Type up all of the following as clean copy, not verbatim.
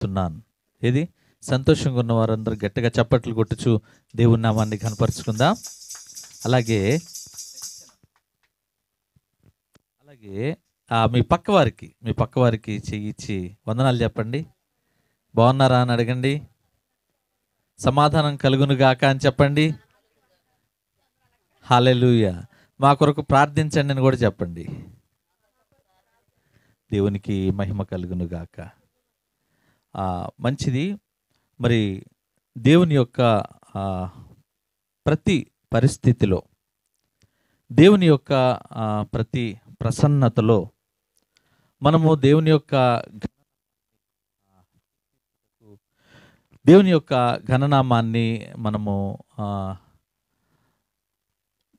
చెల్లిస్తున్నాను. ఏది సంతోషంగా ఉన్న వారందరూ గట్టిగా చప్పట్లు కొట్టుచు దేవుని నామాన్ని కనపరుచుకుందాం. అలాగే అలాగే మీ పక్కవారికి చెయ్యి ఇచ్చి వందనాలు చెప్పండి. బాగున్నారా అని అడగండి. సమాధానం కలుగును గాక అని చెప్పండి. హల్లెలూయా. మా కొరకు ప్రార్థించండి అని కూడా చెప్పండి. దేవునికి మహిమ కలుగును గాక. మంచిది. మరి దేవుని యొక్క ప్రతి పరిస్థితిలో, దేవుని యొక్క ప్రతి ప్రసన్నతలో మనము దేవుని యొక్క ఘననామాన్ని మనము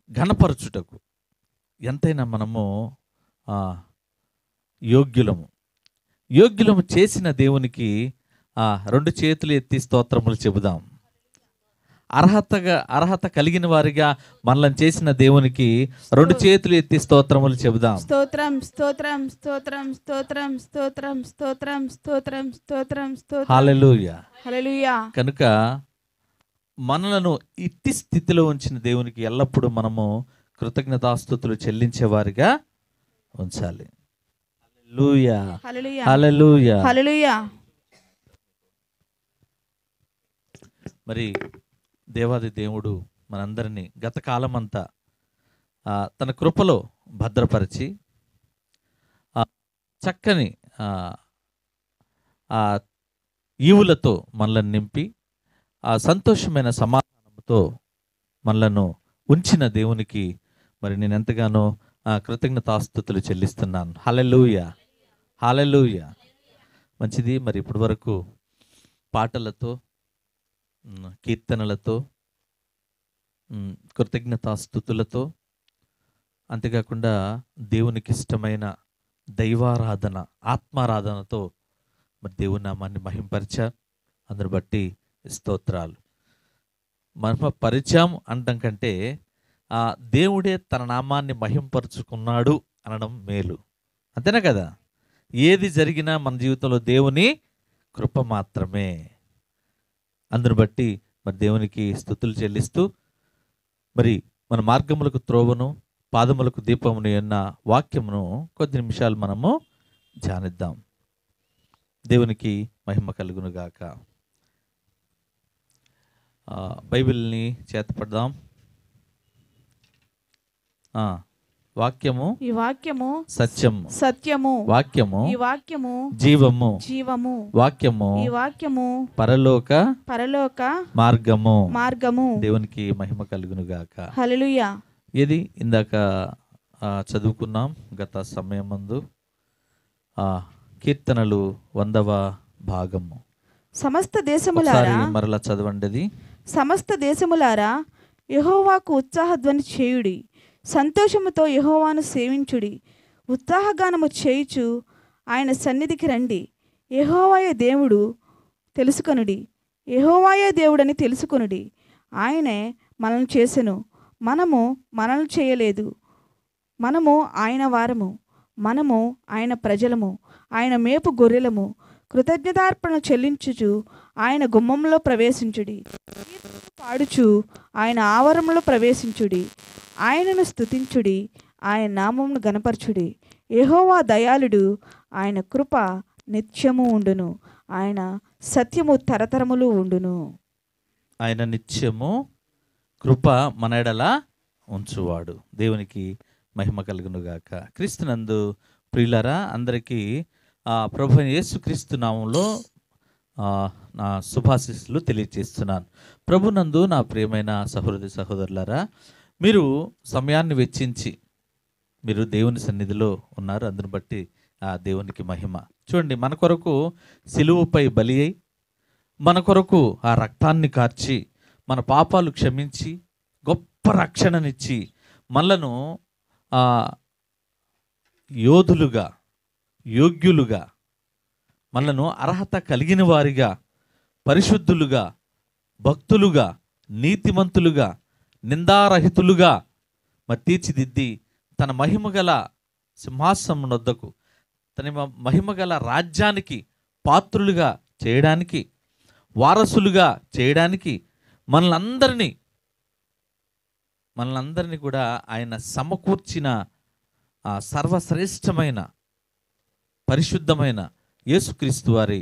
ఘనపరచుటకు ఎంతైనా మనము యోగ్యులము చేసిన దేవునికి 2 చేతులు ఎత్తి స్తోత్రములు చెబుదాం. అర్హత కలిగిన వారిగా మనల్ని చేసిన దేవునికి 2 చేతులు ఎత్తి స్తోత్రములు చెబుదాం. స్తోత్రం స్తోత్రం స్తోత్రం స్తోత్రం స్తోత్రం స్తోత్రం స్తోత్రం స్తోత్రం స్తోత్రం. హల్లెలూయా హల్లెలూయా. కనుక మనలను ఇట్టి స్థితిలో ఉంచిన దేవునికి ఎల్లప్పుడూ మనము కృతజ్ఞతాస్తుతులు చెల్లించే వారిగా ఉంచాలి. హల్లెలూయా హల్లెలూయా హల్లెలూయా. మరి దేవాది దేవుడు మనందరినీ గత కాలమంతా తన కృపలో భద్రపరిచి చక్కని ఈవులతో మనల్ని నింపి సంతోషమైన సమాధానంతో మనలను ఉంచిన దేవునికి మరి నేను ఎంతగానో కృతజ్ఞతాస్తుతులు చెల్లిస్తున్నాను. హల్లెలూయా హల్లెలూయా. మంచిది. మరి ఇప్పటి వరకు పాటలతో, కీర్తనలతో, కృతజ్ఞతాస్తుతులతో, అంతేకాకుండా దేవునికి ఇష్టమైన దైవారాధన, ఆత్మారాధనతో మరి దేవుని నామాన్ని మహింపరిచారు. అందుని బట్టి స్తోత్రాలు. మహిమపరిచాం అనడం కంటే దేవుడే తన నామాన్ని మహింపరుచుకున్నాడు అనడం మేలు. అంతేనా కదా? ఏది జరిగినా మన జీవితంలో దేవుని కృప మాత్రమే. అందుని బట్టి మరి దేవునికి స్తుతులు చెల్లిస్తూ మరి మన మార్గములకు త్రోవను, పాదములకు దీపమును అన్న వాక్యమును కొద్ది నిమిషాలు మనము ధ్యానిద్దాం. దేవునికి మహిమ కలుగును గాక. బైబిల్ని చేతపడదాం. వాక్యము ఈ వాక్యము సత్యము, వాక్యము ఈ వాక్యము జీవము, వాక్యము ఈ వాక్యము పరలోక మార్గము. దేవునికి మహిమ కలుగును గాక. హల్లెలూయా. ఇది ఇందాక చదువుకున్నాం గత సమయం ముందు కీర్తనలు 100వ భాగము. సమస్త దేశములారా, మరలా చదవండి. సమస్త దేశములారా యెహోవాకు ఉత్సాహధ్వని చేయుడి, సంతోషముతో యెహోవాను సేవించుడి, ఉత్సాహగానము చేయుచు ఆయన సన్నిధికి రండి. యెహోవాయే దేవుడు తెలుసుకొనుడి, యెహోవాయే దేవుడని తెలుసుకొనుడి. ఆయనే మనల్ని చేసెను, మనము మనల్ని చేయలేదు. మనము ఆయన వారము, మనము ఆయన ప్రజలము, ఆయన మేపు గొర్రెలము. కృతజ్ఞతార్పణ చెల్లించుచు ఆయన గుమ్మంలో ప్రవేశించుడి, పాడుచు ఆయన ఆవరణలో ప్రవేశించుడి. ఆయనను స్తుతించుడి, ఆయన నామమును గణపరచుడి. యెహోవా దయాళుడు, ఆయన కృప నిత్యము ఉండును, ఆయన సత్యము తరతరములు ఉండును. ఆయన నిత్యము కృప మన ఎడల ఉంచువాడు. దేవునికి మహిమ కలుగును గాక. క్రీస్తునందు ప్రియులారా, అందరికీ ప్రభు యేసుక్రీస్తు నామంలో నా శుభాశీస్సులు తెలియజేస్తున్నాను. ప్రభునందు నా ప్రియమైన సహోదరులారా, మీరు సమయాన్ని వెచ్చించి మీరు దేవుని సన్నిధిలో ఉన్నారు. అందుని బట్టి దేవునికి మహిమ. చూడండి, మన కొరకు సిలువపై బలి అయి, మన కొరకు ఆ రక్తాన్ని కార్చి, మన పాపాలు క్షమించి, గొప్ప రక్షణనిచ్చి, మనలను యోధులుగా, యోగ్యులుగా, మనలను అర్హత కలిగిన వారిగా, పరిశుద్ధులుగా, భక్తులుగా, నీతిమంతులుగా, నిందారహితులుగా మరి తీర్చిదిద్ది తన మహిమగల సింహాసనం వద్దకు, తన మహిమగల రాజ్యానికి పాత్రులుగా చేయడానికి, వారసులుగా చేయడానికి మనల్నందరినీ కూడా ఆయన సమకూర్చిన ఆ సర్వశ్రేష్టమైన పరిశుద్ధమైన యేసుక్రీస్తు వారి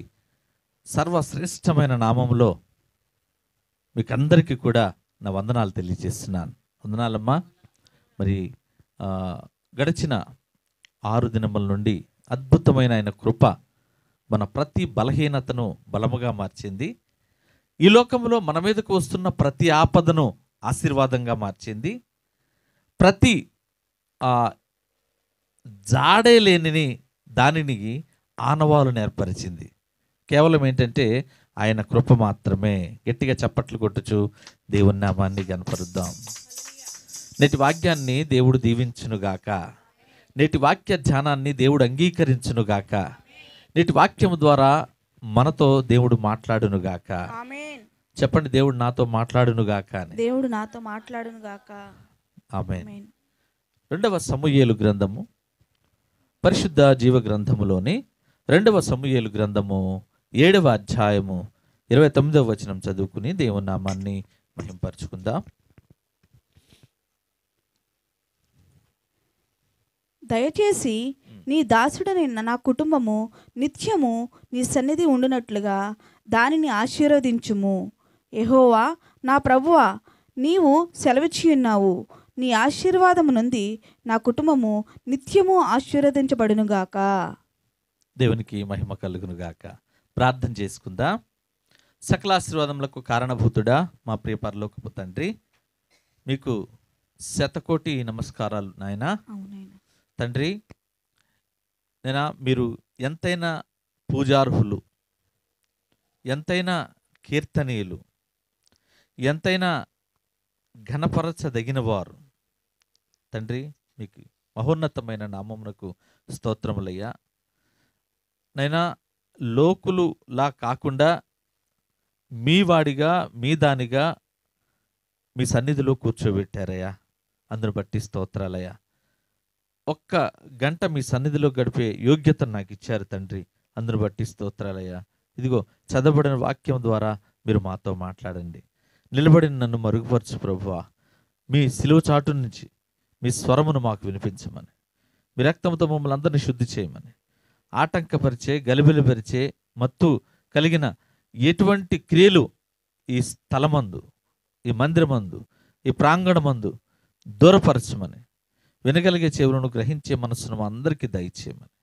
సర్వశ్రేష్టమైన నామంలో మీకందరికీ కూడా నా వందనాలు తెలియజేస్తున్నాను. వందనాలమ్మా. మరి గడిచిన 6 దినముల నుండి అద్భుతమైన ఆయన కృప మన ప్రతి బలహీనతను బలముగా మార్చింది. ఈ లోకంలో మన మీదకు వస్తున్న ప్రతి ఆపదను ఆశీర్వాదంగా మార్చింది. ప్రతి జాడే లేని దానిని ఆనవాలు ఏర్పరిచింది. కేవలం ఏంటంటే ఆయన కృప మాత్రమే. గట్టిగా చప్పట్లు కొట్టుచు దేవుని నామాన్ని కనపరుద్దాం. నేటి వాక్యాన్ని దేవుడు దీవించునుగాక. నేటి వాక్య ధ్యానాన్ని దేవుడు అంగీకరించునుగాక. నేటి వాక్యము ద్వారా మనతో దేవుడు మాట్లాడునుగాక. చెప్పండి, దేవుడు నాతో మాట్లాడునుగాక అని. దేవుడు నాతో మాట్లాడునుగాక. ఆమేన్. 2వ సమూయేలు గ్రంథము, పరిశుద్ధ జీవ గ్రంథములోని 2వ సమూయేలు గ్రంథము 7వ అధ్యాయము 29వ వచనం చదువుకుని దేవుని నామాన్ని మహింపరచుకుందాం. దయచేసి నీ దాసుడనైన నా కుటుంబము నిత్యము నీ సన్నిధి ఉండునట్లుగా దానిని ఆశీర్వదించుము. యెహోవా నా ప్రభువా, నీవు సెలవిచ్చియున్నావు. నీ ఆశీర్వాదము నుండి నా కుటుంబము నిత్యము ఆశీర్వదించబడునుగాక. దేవునికి మహిమ కలుగునుగాక. ప్రార్థన చేసుకుందాం. సకల ఆశీర్వాదములకు కారణభూతుడా మా ప్రియ పరలోకపు తండ్రి, మీకు శతకోటి నమస్కారాలు నాయనా. తండ్రి, నేనా మీరు ఎంతైనా పూజార్హులు, ఎంతైనా కీర్తనీయులు, ఎంతైనా ఘనపరచదగిన వారు తండ్రి. మీకు మహోన్నతమైన నామమునకు స్తోత్రములయ్యా. నైనా లోకులులా కాకుండా మీ వాడిగా, మీ దానిగా మీ సన్నిధిలో కూర్చోబెట్టారయ్యా. అందును బట్టి స్తోత్రాలయ్యా. 1 గంట మీ సన్నిధిలో గడిపే యోగ్యత నాకు ఇచ్చారు తండ్రి. అందును బట్టి స్తోత్రాలయ్యా. ఇదిగో చదవబడిన వాక్యం ద్వారా మీరు మాతో మాట్లాడండి. నిలబడిన నన్ను మరుగుపరచు ప్రభువా. మీ సిలువ చాటు నుంచి మీ స్వరమును మాకు వినిపించమని, మీ రక్తంతో మమ్మల్ని అందరినీ శుద్ధి చేయమని, ఆటంకపరిచే, గలిబిలిపరిచే, మత్తు కలిగిన ఎటువంటి క్రియలు ఈ స్థలమందు, ఈ మందిరమందు, ఈ ప్రాంగణమందు దూరపరచమని, వినగలిగే చెవులను, గ్రహించే మనస్సును మా అందరికీ దయచేయమని,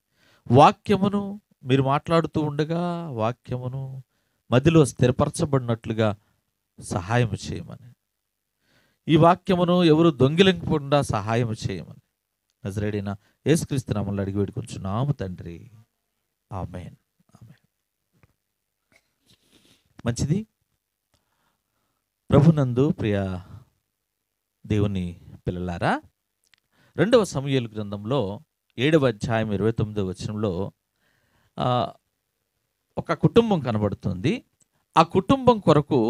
వాక్యమును మీరు మాట్లాడుతూ ఉండగా వాక్యమును మదిలో స్థిరపరచబడినట్లుగా సహాయం చేయమని, ఈ వాక్యమును ఎవరు దొంగిలించకుండా సహాయం చేయమని నజరేయుడైన యేసుక్రీస్తు నామములో అడిగి వేడుకొంచున్నాము తండ్రి. ఆమేన్. ఆమేన్. మంచిది. ప్రభునందు ప్రియ దేవుని పిల్లలారా, 2వ సమూయేలు గ్రంథంలో 7వ అధ్యాయం 29వ వచనంలో ఒక కుటుంబం కనబడుతుంది. ఆ కుటుంబం కొరకు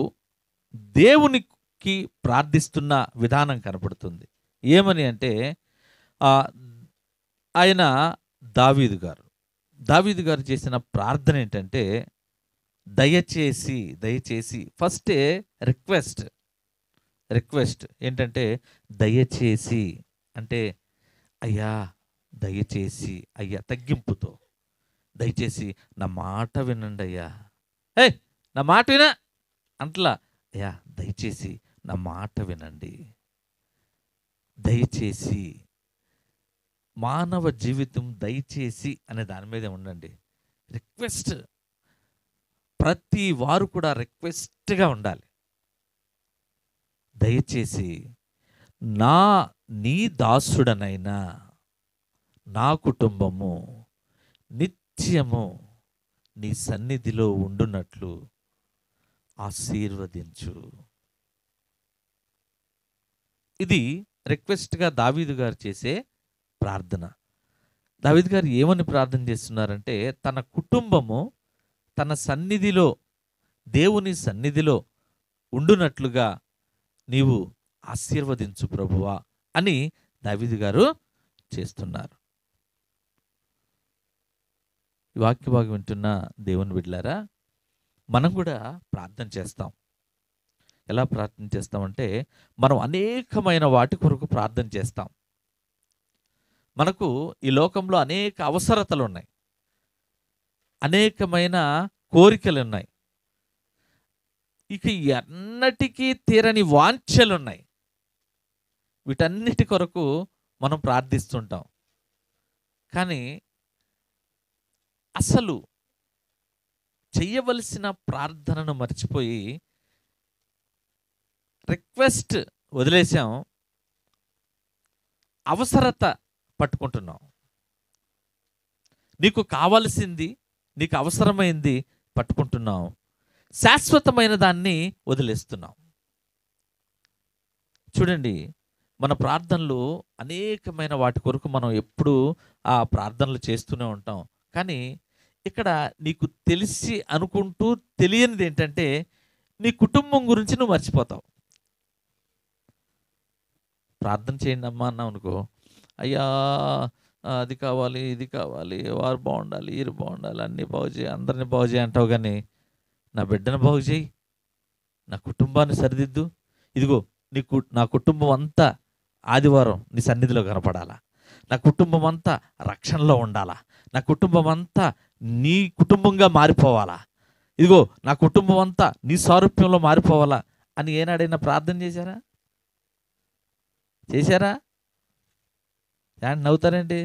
దేవునికి ప్రార్థిస్తున్న విధానం కనబడుతుంది. ఏమని అంటే ఆయన దావీదు గారు చేసిన ప్రార్థన ఏంటంటే, దయచేసి ఫస్టే రిక్వెస్ట్ ఏంటంటే, దయచేసి అంటే అయ్యా, దయచేసి అయ్యా, తగ్గింపుతో దయచేసి నా మాట వినండి అయ్యా. నా మాట వినా అంట్లా, అయ్యా దయచేసి నా మాట వినండి. దయచేసి మానవ జీవితం దయచేసి అనే దాని మీదే ఉండండి. రిక్వెస్ట్, ప్రతి వారు కూడా రిక్వెస్ట్గా ఉండాలి. దయచేసి నీ దాసుడనైనా నా కుటుంబము నిత్యము నీ సన్నిధిలో ఉండునట్లు ఆశీర్వదించు. ఇది రిక్వెస్ట్గా దావీదు గారు చేసే ప్రార్థన. దావీదు గారు ఏమని ప్రార్థన చేస్తున్నారంటే, తన కుటుంబము తన సన్నిధిలో, దేవుని సన్నిధిలో ఉండునట్లుగా నీవు ఆశీర్వదించు ప్రభువా అని దావీదు గారు చేస్తున్నారు. ఈ వాక్య భాగం వింటున్న దేవుని బిడ్డలారా, మనం కూడా ప్రార్థన చేస్తాం. ఎలా ప్రార్థన చేస్తామంటే, మనం అనేకమైన వాటి కొరకు ప్రార్థన చేస్తాం. మనకు ఈ లోకంలో అనేక అవసరతలు ఉన్నాయి, అనేకమైన కోరికలు ఉన్నాయి, ఇక ఎన్నటికీ తీరని వాంఛలు ఉన్నాయి. వీటన్నిటి కొరకు మనం ప్రార్థిస్తుంటాం. కానీ అసలు చెయ్యవలసిన ప్రార్థనను మర్చిపోయి రిక్వెస్ట్ వదిలేసాం, అవసరత పట్టుకుంటున్నాం. నీకు కావలసింది, నీకు అవసరమైంది పట్టుకుంటున్నాం, శాశ్వతమైన దాన్ని వదిలేస్తున్నాం. చూడండి, మన ప్రార్థనలు అనేకమైన వాటి కొరకు మనం ఎప్పుడూ ఆ ప్రార్థనలు చేస్తూనే ఉంటాం. కానీ ఇక్కడ నీకు తెలిసి అనుకుంటూ తెలియనిది ఏంటంటే, నీ కుటుంబం గురించి నువ్వు మర్చిపోతావు. ప్రార్థన చేయండి అమ్మా అన్నావు అనుకో, అయ్యా అది కావాలి, ఇది కావాలి, వారు బాగుండాలి, వీరు బాగుండాలి, అన్నీ బాగు చేయి, అందరినీ బాగు చేయి అంటావు. కానీ నా బిడ్డను బాగు చేయి, నా కుటుంబాన్ని సరిదిద్దు. ఇదిగో నా కుటుంబం అంతా ఆదివారం నీ సన్నిధిలో కనపడాలా, నా కుటుంబం అంతా రక్షణలో ఉండాలా, నా కుటుంబం అంతా నీ కుటుంబంగా మారిపోవాలా, ఇదిగో నా కుటుంబం అంతా నీ సారూప్యంలో మారిపోవాలా అని ఏనాడైనా ప్రార్థన చేశారా? చేశారా? ఏంటి నవ్వుతారేంటి?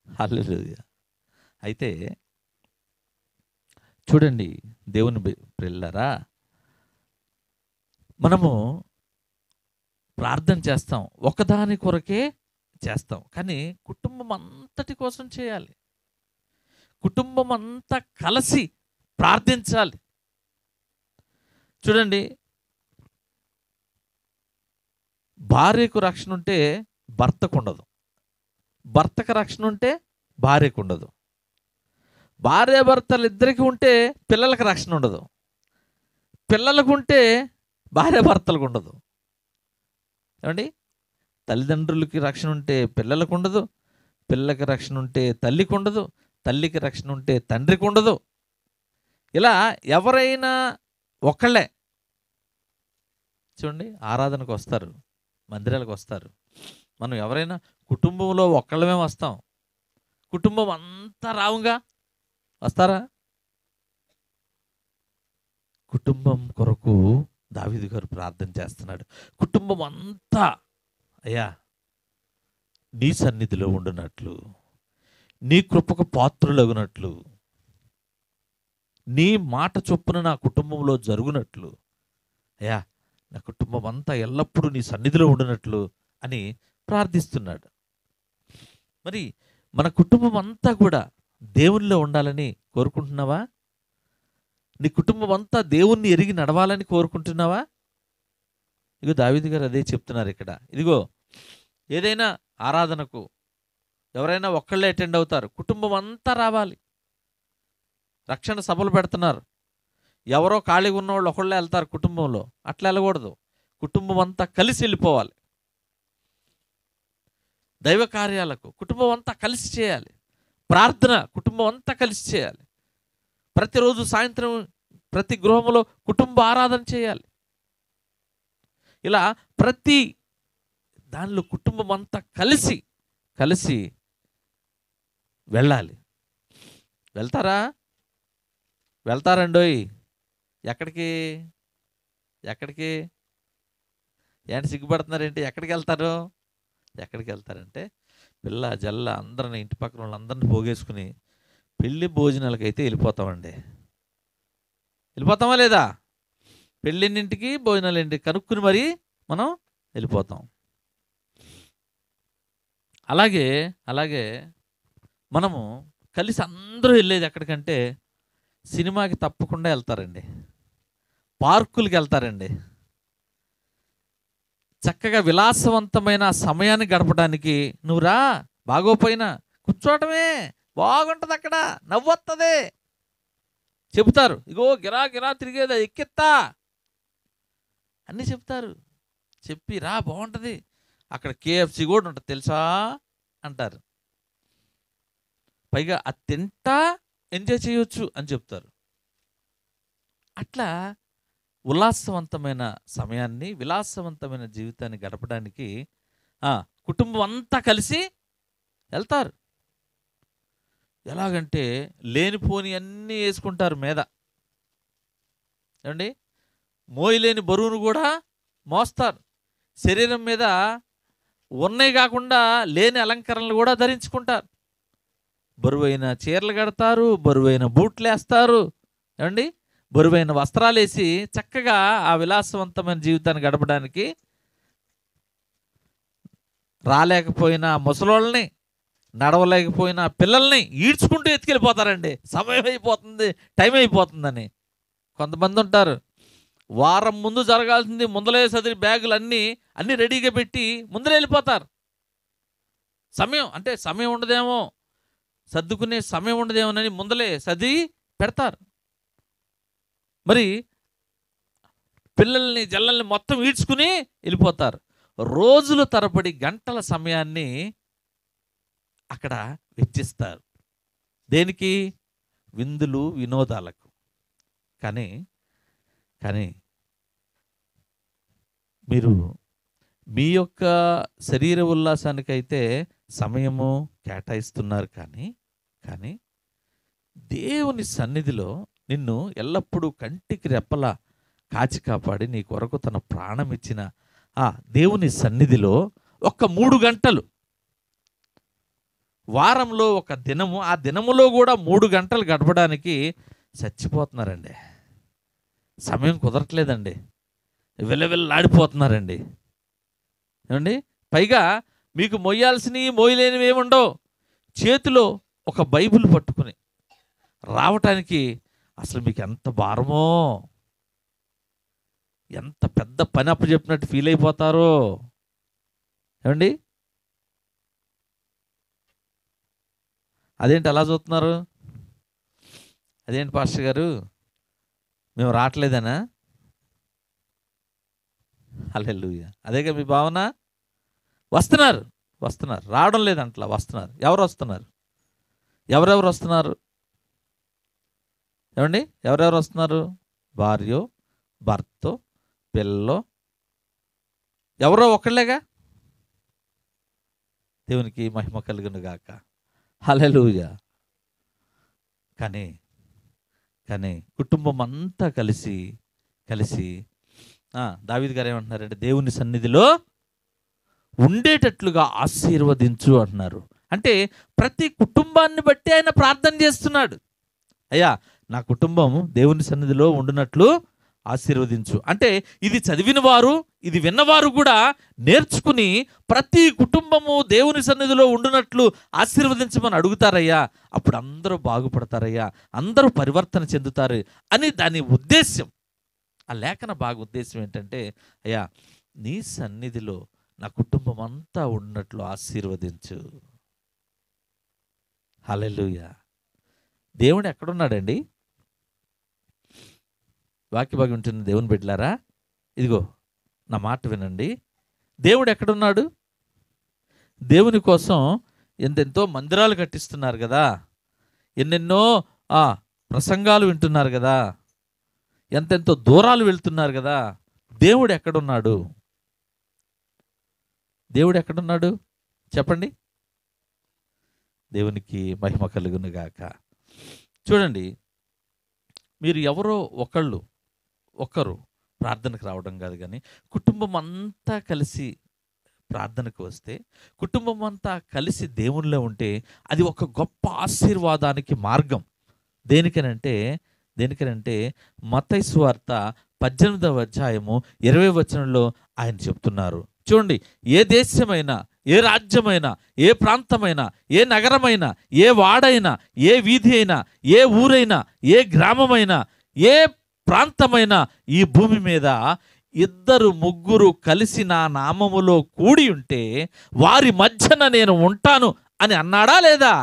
హల్లెలూయా. అయితే చూడండి దేవుని పిల్లరా, మనము ప్రార్థన చేస్తాం, ఒకదాని కొరకే చేస్తాం, కానీ కుటుంబం అంతటి కోసం చేయాలి. కుటుంబం అంతా కలిసి ప్రార్థించాలి. చూడండి, భార్యకు రక్షణ ఉంటే భర్తకు ఉండదు, భర్తకు రక్షణ ఉంటే భార్యకు ఉండదు, భార్యాభర్తలు ఇద్దరికి ఉంటే పిల్లలకు రక్షణ ఉండదు, పిల్లలకు ఉంటే భార్యాభర్తలకు ఉండదు. ఏమండి, తల్లిదండ్రులకి రక్షణ ఉంటే పిల్లలకు ఉండదు, పిల్లలకి రక్షణ ఉంటే తల్లికి ఉండదు, తల్లికి రక్షణ ఉంటే తండ్రికి ఉండదు. ఇలా ఎవరైనా ఒకళ్ళే. చూడండి, ఆరాధనకు వస్తారు, మందిరాలకు వస్తారు, మనం ఎవరైనా కుటుంబంలో ఒక్కళ్ళమే వస్తాం, కుటుంబం అంతా రావుగా వస్తారా? కుటుంబం కొరకు దావీదు గారు ప్రార్థన చేస్తున్నాడు. కుటుంబం అంతా అయ్యా నీ సన్నిధిలో ఉండునట్లు, నీ కృపకు పాత్రులగునట్లు, నీ మాట చొప్పున నా కుటుంబంలో జరుగునట్లు, అయ్యా నా కుటుంబం అంతా ఎల్లప్పుడూ నీ సన్నిధిలో ఉండునట్లు అని ప్రార్థిస్తున్నాడు. మరి మన కుటుంబం అంతా కూడా దేవునిలో ఉండాలని కోరుకుంటున్నావా? నీ కుటుంబం అంతా దేవుణ్ణి ఎరిగి నడవాలని కోరుకుంటున్నావా? ఇదిగో దావీదు గారు అదే చెప్తున్నారు ఇక్కడ. ఇదిగో ఏదైనా ఆరాధనకు ఎవరైనా ఒక్కళ్ళే అటెండ్ అవుతారు, కుటుంబం అంతా రావాలి. రక్షణ సభలు పెడుతున్నారు, ఎవరో ఖాళీగా ఉన్నవాళ్ళు ఒకళ్ళే వెళ్తారు కుటుంబంలో, అట్లా వెళ్ళకూడదు. కుటుంబం అంతా కలిసి వెళ్ళిపోవాలి. దైవ కార్యాలకు కుటుంబం అంతా కలిసి చేయాలి. ప్రార్థన కుటుంబం అంతా కలిసి చేయాలి. ప్రతిరోజు సాయంత్రం ప్రతి గృహంలో కుటుంబ ఆరాధన చేయాలి. ఇలా ప్రతి దానిలో కుటుంబం అంతా కలిసి కలిసి వెళ్ళాలి. వెళ్తారా? వెళ్తారండోయ్. ఎక్కడికి? ఎక్కడికి? ఏంటి సిగ్గుపడుతున్నారేంటి? ఎక్కడికి వెళ్తారు? ఎక్కడికి వెళ్తారంటే, పిల్ల జల్ల అందరిని, ఇంటి పక్కన వాళ్ళందరినీ పోగేసుకుని పెళ్ళి భోజనాలకైతే వెళ్ళిపోతామండి. వెళ్ళిపోతామా లేదా? పెళ్ళింటికి భోజనాలు ఏంటి కనుక్కుని మరీ మనం వెళ్ళిపోతాం. అలాగే అలాగే మనము కలిసి అందరూ వెళ్ళేది ఎక్కడికంటే, సినిమాకి తప్పకుండా వెళ్తారండి, పార్కులకి వెళ్తారండి. చక్కగా విలాసవంతమైన సమయాన్ని గడపడానికి నువ్వు రా, బాగోపోయినా కూర్చోవటమే బాగుంటుంది, అక్కడ నవ్వొస్తుంది, చెబుతారు, ఇగో గిరా గిరా తిరిగేది ఎక్కిత్తా అన్నీ చెప్తారు. చెప్పి రా బాగుంటుంది, అక్కడ కేఎఫ్సి కూడా ఉంటుంది తెలుసా అంటారు. పైగా అది తింటా ఎంజాయ్ చేయొచ్చు అని చెప్తారు. అట్లా ఉల్లాసవంతమైన సమయాన్ని, విలాసవంతమైన జీవితాన్ని గడపడానికి కుటుంబం అంతా కలిసి వెళ్తారు. ఎలాగంటే లేనిపోని అన్నీ వేసుకుంటారు మీద, ఏమండి, మోయలేని బరువును కూడా మోస్తారు. శరీరం మీద ఉన్నాయి కాకుండా లేని అలంకరణలు కూడా ధరించుకుంటారు. బరువైన చీరలు కడతారు, బరువైన బూట్లు వేస్తారు, ఏమండి, బరువైన వస్త్రాలు వేసి చక్కగా ఆ విలాసవంతమైన జీవితాన్ని గడపడానికి రాలేకపోయిన ముసలోళ్ళని, నడవలేకపోయిన పిల్లల్ని ఈడ్చుకుంటూ ఎత్తుకెళ్ళిపోతారండి. సమయం అయిపోతుంది, టైం అయిపోతుందని. కొంతమంది ఉంటారు, వారం ముందు జరగాల్సింది ముందలే సదిరి బ్యాగులు అన్నీ రెడీగా పెట్టి ముందరే వెళ్ళిపోతారు. సమయం ఉండదేమో, సర్దుకునే సమయం ఉండదేమోనని ముందలే సర్ది పెడతారు. మరి పిల్లల్ని జల్లల్ని మొత్తం ఈడ్చుకుని వెళ్ళిపోతారు. రోజుల తరబడి గంటల సమయాన్ని అక్కడ వెచ్చిస్తారు. దేనికి? విందులు, వినోదాలకు. కానీ మీరు మీ యొక్క శరీర ఉల్లాసానికైతే సమయము కేటాయిస్తున్నారు. కానీ దేవుని సన్నిధిలో నిన్ను ఎల్లప్పుడూ కంటికి రెప్పలా కాచి కాపాడి నీ కొరకు తన ప్రాణం ఇచ్చిన ఆ దేవుని సన్నిధిలో ఒక్క 3 గంటలు, వారంలో ఒక దినము, ఆ దినములో కూడా 3 గంటలు గడపడానికి చచ్చిపోతున్నారండి. సమయం కుదరట్లేదండి, విలవిల్లాడిపోతున్నారండి, ఏమండి. పైగా మీకు మొయ్యాల్సినవి మోయలేనివి ఏముండవు. చేతిలో ఒక బైబిల్ పట్టుకుని రావటానికి అసలు మీకు ఎంత భారమో, ఎంత పెద్ద పని అప్పచెప్పినట్టు ఫీల్ అయిపోతారో, ఏమండి. అదేంటి అలా చూస్తున్నారు? అదేంటి పాస్టర్ గారు, మేము రావట్లేదనా? హల్లెలూయా. అదేగా మీ భావన? వస్తున్నారు, రావడం లేదంట్లా, వస్తున్నారు. ఎవరు వస్తున్నారు? ఎవరెవరు వస్తున్నారు? ఏమండి, ఎవరెవరు వస్తున్నారు? భార్యో, భర్తో, పిల్లో, ఎవరో ఒకళ్ళేగా. దేవునికి మహిమ కలుగును గాక. హల్లెలూయా. కానీ కుటుంబం అంతా కలిసి దావీదు గారు ఏమంటున్నారంటే, దేవుని సన్నిధిలో ఉండేటట్లుగా ఆశీర్వదించు అంటున్నారు. అంటే ప్రతి కుటుంబాన్ని బట్టి ఆయన ప్రార్థన చేస్తున్నాడు. అయ్యా, నా కుటుంబం దేవుని సన్నిధిలో ఉండునట్లు ఆశీర్వదించు. అంటే ఇది చదివిన వారు, ఇది విన్నవారు కూడా నేర్చుకుని ప్రతి కుటుంబము దేవుని సన్నిధిలో ఉండునట్లు ఆశీర్వదించమని అడుగుతారయ్యా. అప్పుడు అందరూ బాగుపడతారయ్యా, అందరూ పరివర్తన చెందుతారు అని దాని ఉద్దేశం. ఆ లేఖన ఉద్దేశం ఏంటంటే, అయ్యా, నీ సన్నిధిలో నా కుటుంబం అంతా ఉన్నట్లు ఆశీర్వదించు. హల్లెలూయా. దేవుడు ఎక్కడున్నాడండి? వాక్య భాగం ఉంటుంది దేవుని బిడ్డలారా. ఇదిగో నా మాట వినండి. దేవుడు ఎక్కడున్నాడు? దేవుని కోసం ఎంతెంతో మందిరాలు కట్టిస్తున్నారు కదా, ఎన్నెన్నో ప్రసంగాలు వింటున్నారు కదా, ఎంతెంతో దూరాలు వెళ్తున్నారు కదా. దేవుడు ఎక్కడున్నాడు? దేవుడు ఎక్కడున్నాడు చెప్పండి. దేవునికి మహిమ కలుగును గాక. చూడండి, మీరు ఎవరో ఒకరు ప్రార్థనకు రావడం కాదు, కానీ కుటుంబం అంతా కలిసి ప్రార్థనకు వస్తే, కుటుంబం అంతా కలిసి దేవునిలో ఉంటే అది ఒక గొప్ప ఆశీర్వాదానికి మార్గం. దేనికనంటే మత్తయి సువార్త 18వ అధ్యాయము 20వ వచనంలో ఆయన చెప్తున్నారు. చూడండి, ఏ దేశమైనా, ఏ రాజ్యమైనా, ఏ ప్రాంతమైనా, ఏ నగరమైనా, ఏ వాడైనా, ఏ వీధి అయినా, ఏ ఊరైనా, ఏ గ్రామమైనా, ఏ ప్రాంతమైనా ఈ భూమి మీద 2-3 కలిసి నా నామములో కూడి ఉంటే వారి మధ్యన నేను ఉంటాను అని అన్నాడా లేదా?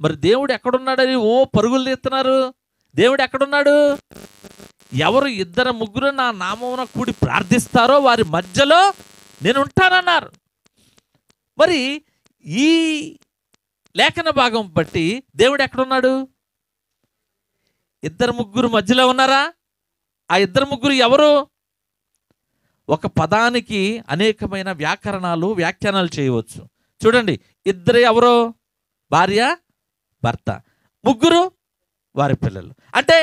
మరి దేవుడు ఎక్కడున్నాడని పరుగులు తీస్తున్నారు. దేవుడు ఎక్కడున్నాడు? ఎవరు 2-3 నా నామమున కూడి ప్రార్థిస్తారో వారి మధ్యలో నేను ఉంటానన్నారు. మరి ఈ లేఖన భాగం బట్టి దేవుడు ఎక్కడున్నాడు? ఇద్దరు ముగ్గురు మధ్యలో ఉన్నారా? ఆ ఇద్దరు ముగ్గురు ఎవరు? ఒక పదానికి అనేకమైన వ్యాఖ్యానాలు చేయవచ్చు. చూడండి, ఇద్దరు ఎవరో? భార్య భర్త, ముగ్గురు వారి పిల్లలు, అంటే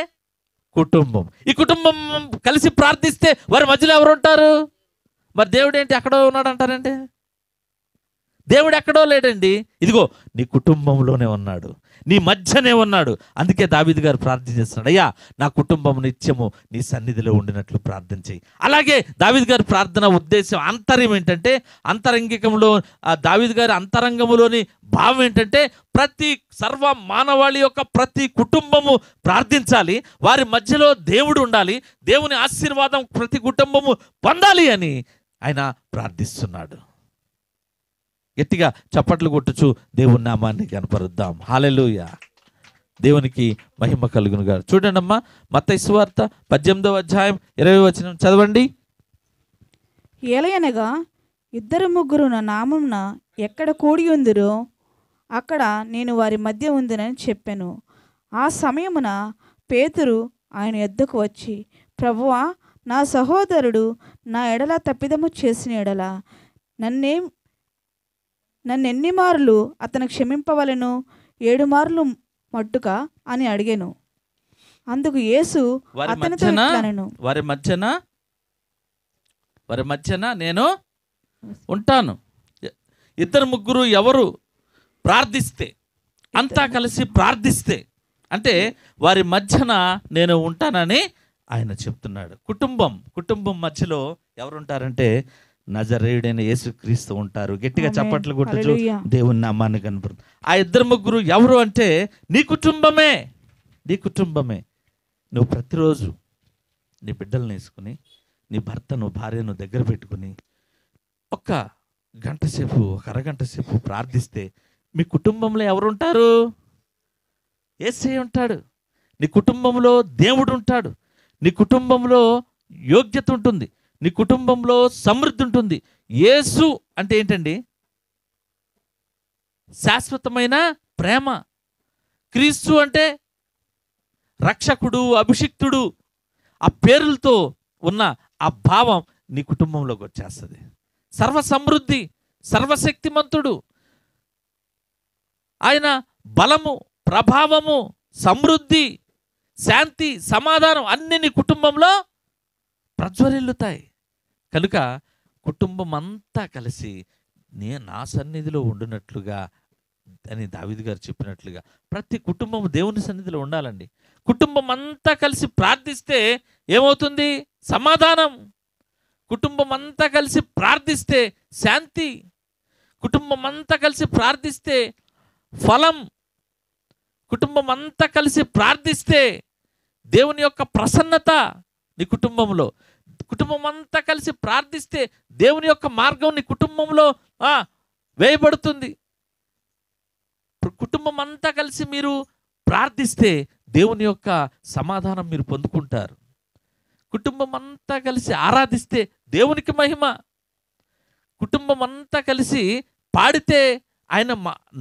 కుటుంబం. ఈ కుటుంబం కలిసి ప్రార్థిస్తే వారి మధ్యలో ఎవరు ఉంటారు? మరి దేవుడు ఏంటి ఎక్కడో ఉన్నాడు అంటారండి? దేవుడు ఎక్కడో లేడండి, ఇదిగో నీ కుటుంబంలోనే ఉన్నాడు, నీ మధ్యనే ఉన్నాడు. అందుకే దావీదు గారు ప్రార్థన చేస్తున్నాడు, అయ్యా నా కుటుంబం నిత్యము నీ సన్నిధిలో ఉండినట్లు ప్రార్థన చేయి. అలాగే దావీదు గారి ప్రార్థన ఉద్దేశం అంతర్యం ఏంటంటే, అంతరంగికంలో దావీదు గారి అంతరంగములోని భావం ఏంటంటే, ప్రతి సర్వ మానవాళి యొక్క ప్రతి కుటుంబము ప్రార్థించాలి, వారి మధ్యలో దేవుడు ఉండాలి, దేవుని ఆశీర్వాదం ప్రతి కుటుంబము పొందాలి అని ఆయన ప్రార్థిస్తున్నాడు. గట్టిగా చప్పట్లు కొట్టుచు దేవుని నామాన్ని కనపరుద్దాం. హల్లెలూయా, దేవునికి మహిమ కలుగును గాక. చూడండి అమ్మా, మత్తయి సువార్త 18వ అధ్యాయం 20వ వచనం చదవండి. ఏలయనగా ఇద్దరు ముగ్గురు నా నామమున ఎక్కడ కూడి ఉందిరో అక్కడ నేను వారి మధ్య ఉందినని చెప్పాను. ఆ సమయమున పేతురు ఆయన యొద్దకు వచ్చి, ప్రభువా, నా సహోదరుడు నా ఎడల తప్పిదము చేసిన ఎడల నన్నెన్ని మార్లు అతను క్షమింపవలెను? 7 మార్లు మట్టుక అని అడిగాను. అందుకు యేసు అతనితో ఇట్లనెను, వారి మధ్యన నేను ఉంటాను. ఇద్దరు ముగ్గురు ఎవరు ప్రార్థిస్తే, అంతా కలిసి ప్రార్థిస్తే, అంటే వారి మధ్యన నేను ఉంటానని ఆయన చెప్తున్నాడు. కుటుంబం మధ్యలో ఎవరుంటారంటే నజరేయుడైన యేసుక్రీస్తు ఉంటారు. గట్టిగా చప్పట్లు కొట్టుచు దేవుని నామాన్ని కనపడుతుంది. ఆ ఇద్దరు ముగ్గురు ఎవరు అంటే నీ కుటుంబమే. నువ్వు ప్రతిరోజు నీ బిడ్డలను వేసుకుని, నీ భర్తను భార్యను దగ్గర పెట్టుకుని ఒక గంట సేపు, ఒక అరగంట సేపు ప్రార్థిస్తే మీ కుటుంబంలో ఎవరుంటారు? యేసయ్య ఉంటాడు. నీ కుటుంబంలో దేవుడు ఉంటాడు. నీ కుటుంబంలో యోగ్యత ఉంటుంది. నీ కుటుంబంలో సమృద్ధి ఉంటుంది. యేసు అంటే ఏంటండి? శాశ్వతమైన ప్రేమ. క్రీస్తు అంటే రక్షకుడు, అభిషిక్తుడు. ఆ పేర్లతో ఉన్న ఆ భావం నీ కుటుంబంలోకి వచ్చేస్తుంది. సర్వ సమృద్ధి, సర్వశక్తిమంతుడు. ఆయన బలము, ప్రభావము, సమృద్ధి, శాంతి, సమాధానం అన్నీ నీ కుటుంబంలో ప్రజ్వరిల్లుతాయి. కనుక కుటుంబం అంతా కలిసి నా సన్నిధిలో ఉండినట్లుగా అని దావీదు గారు చెప్పినట్లుగా ప్రతి కుటుంబం దేవుని సన్నిధిలో ఉండాలండి. కుటుంబం అంతా కలిసి ప్రార్థిస్తే ఏమవుతుంది? సమాధానం. కుటుంబం అంతా కలిసి ప్రార్థిస్తే శాంతి. కుటుంబం అంతా కలిసి ప్రార్థిస్తే ఫలం. కుటుంబం అంతా కలిసి ప్రార్థిస్తే దేవుని యొక్క ప్రసన్నత నీ కుటుంబంలో. కుటుంబం అంతా కలిసి ప్రార్థిస్తే దేవుని యొక్క మార్గం నీ కుటుంబంలో వేయబడుతుంది. కుటుంబం అంతా కలిసి మీరు ప్రార్థిస్తే దేవుని యొక్క సమాధానం మీరు పొందుకుంటారు. కుటుంబం అంతా కలిసి ఆరాధిస్తే దేవునికి మహిమ. కుటుంబం అంతా కలిసి పాడితే ఆయన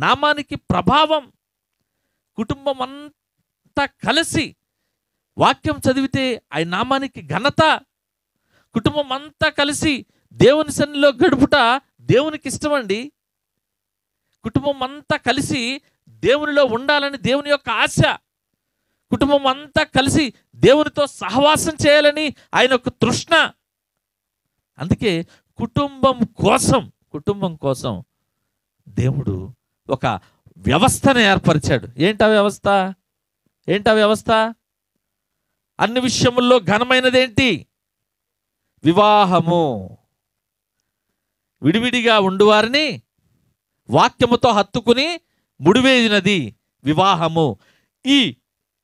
నామానికి ప్రభావం. కుటుంబం అంతా కలిసి వాక్యం చదివితే ఆయన నామానికి ఘనత. కుటుంబం అంతా కలిసి దేవుని సన్నిధిలో గడుపుట దేవునికి ఇష్టమండి. కుటుంబం అంతా కలిసి దేవునిలో ఉండాలని దేవుని యొక్క ఆశ. కుటుంబం అంతా కలిసి దేవునితో సహవాసం చేయాలని ఆయన యొక్క తృష్ణ. అందుకే కుటుంబం కోసం దేవుడు ఒక వ్యవస్థను ఏర్పరిచాడు. ఏంటా వ్యవస్థ? అన్ని విషయముల్లో ఘనమైనదేంటి? వివాహము. విడివిడిగా ఉండువారిని వాక్యముతో హత్తుకుని ముడివేయునది వివాహము. ఈ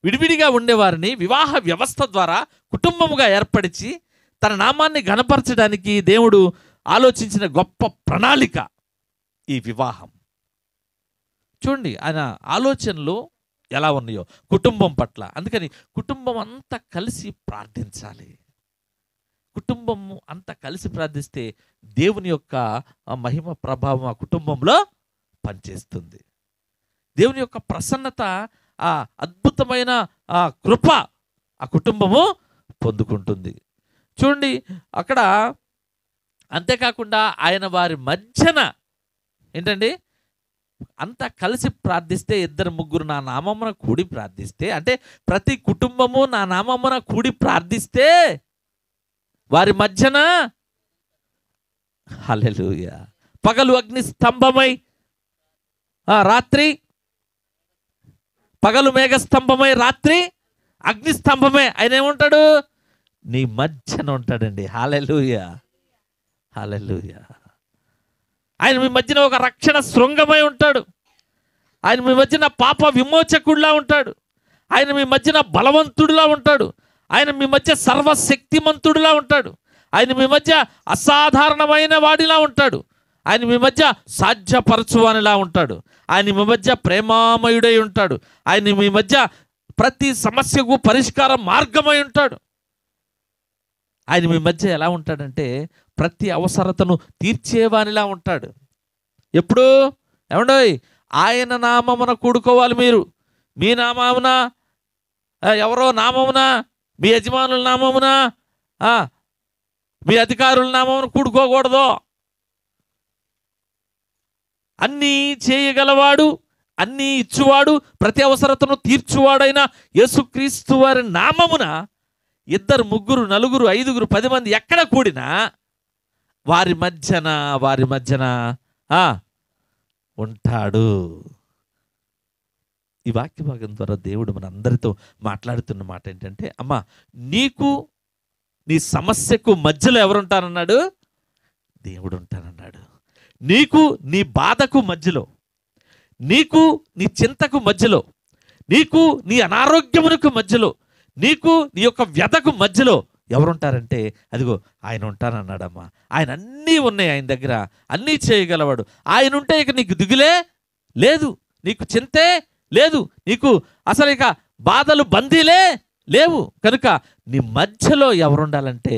విడివిడిగా ఉండేవారిని వివాహ వ్యవస్థ ద్వారా కుటుంబముగా ఏర్పరిచి తన నామాన్ని ఘనపరచడానికి దేవుడు ఆలోచించిన గొప్ప ప్రణాళిక ఈ వివాహం. చూడండి ఆయన ఆలోచనలు ఎలా ఉన్నాయో కుటుంబం పట్ల. అందుకని కుటుంబం అంతా కలిసి ప్రార్థించాలి. కుటుంబం అంతా కలిసి ప్రార్థిస్తే దేవుని యొక్క మహిమ ప్రభావం ఆ కుటుంబంలో పనిచేస్తుంది. దేవుని యొక్క ప్రసన్నత, ఆ అద్భుతమైన ఆ కృప ఆ కుటుంబము పొందుకుంటుంది. చూడండి అక్కడ. అంతేకాకుండా ఆయన వారి మధ్యన ఏంటండి, అంతా కలిసి ప్రార్థిస్తే, ఇద్దరు ముగ్గురు నా నామమున కూడి ప్రార్థిస్తే, అంటే ప్రతి కుటుంబము నా నామమున కూడి ప్రార్థిస్తే వారి మధ్యన, హల్లెలూయా, పగలు అగ్ని స్తంభమై, రాత్రి పగలు మేఘ స్తంభమై, రాత్రి అగ్ని స్తంభమే. ఆయన ఏముంటాడు? నీ మధ్యన ఉంటాడండి. హల్లెలూయా, హల్లెలూయా. ఆయన మీ మధ్యన ఒక రక్షణ శృంగమై ఉంటాడు. ఆయన మీ మధ్యన పాప విమోచకుడిలా ఉంటాడు. ఆయన మీ మధ్యన బలవంతుడిలా ఉంటాడు. ఆయన మీ మధ్య సర్వశక్తిమంతుడిలా ఉంటాడు. ఆయన మీ మధ్య అసాధారణమైన వాడిలా ఉంటాడు. ఆయన మీ మధ్య సాధ్యపరచువానిలా ఉంటాడు. ఆయన మీ మధ్య ప్రేమామయుడై ఉంటాడు. ఆయన మీ మధ్య ప్రతి సమస్యకు పరిష్కార మార్గమై ఉంటాడు. ఆయన మీ మధ్య ఎలా ఉంటాడంటే ప్రతి అవసరతను తీర్చేవానిలా ఉంటాడు. ఎప్పుడు ఏమండోయ్, ఆయన నామమున కూడుకోవాలి మీరు. మీ నామమున, ఎవరో నామమున, మీ యజమానుల నామమున, మీ అధికారుల నామమున కూడుకోకూడదు. అన్నీ చేయగలవాడు, అన్నీ ఇచ్చువాడు, ప్రతి అవసరతను తీర్చువాడైన యేసుక్రీస్తు వారి నామమున ఇద్దరు, ముగ్గురు, నలుగురు, ఐదుగురు, 10 మంది ఎక్కడ కూడినా వారి మధ్యన ఉంటాడు. ఈ వాక్య భాగం ద్వారా దేవుడు మన అందరితో మాట్లాడుతున్న మాట ఏంటంటే, అమ్మా, నీకు నీ సమస్యకు మధ్యలో ఎవరుంటానన్నాడు? దేవుడు ఉంటానన్నాడు. నీకు నీ బాధకు మధ్యలో, నీకు నీ చింతకు మధ్యలో, నీకు నీ అనారోగ్యమునకు మధ్యలో, నీకు నీ యొక్క వ్యధకు మధ్యలో ఎవరుంటారంటే అదిగో ఆయన ఉంటానన్నాడమ్మా. ఆయన అన్నీ ఉన్నాయి, ఆయన దగ్గర అన్నీ చేయగలవాడు. ఆయన ఉంటే ఇక నీకు దిగులే లేదు, నీకు చింతే లేదు, నీకు అసలు ఇక బాధలు బందీలే లేవు. కనుక నీ మధ్యలో ఎవరుండాలంటే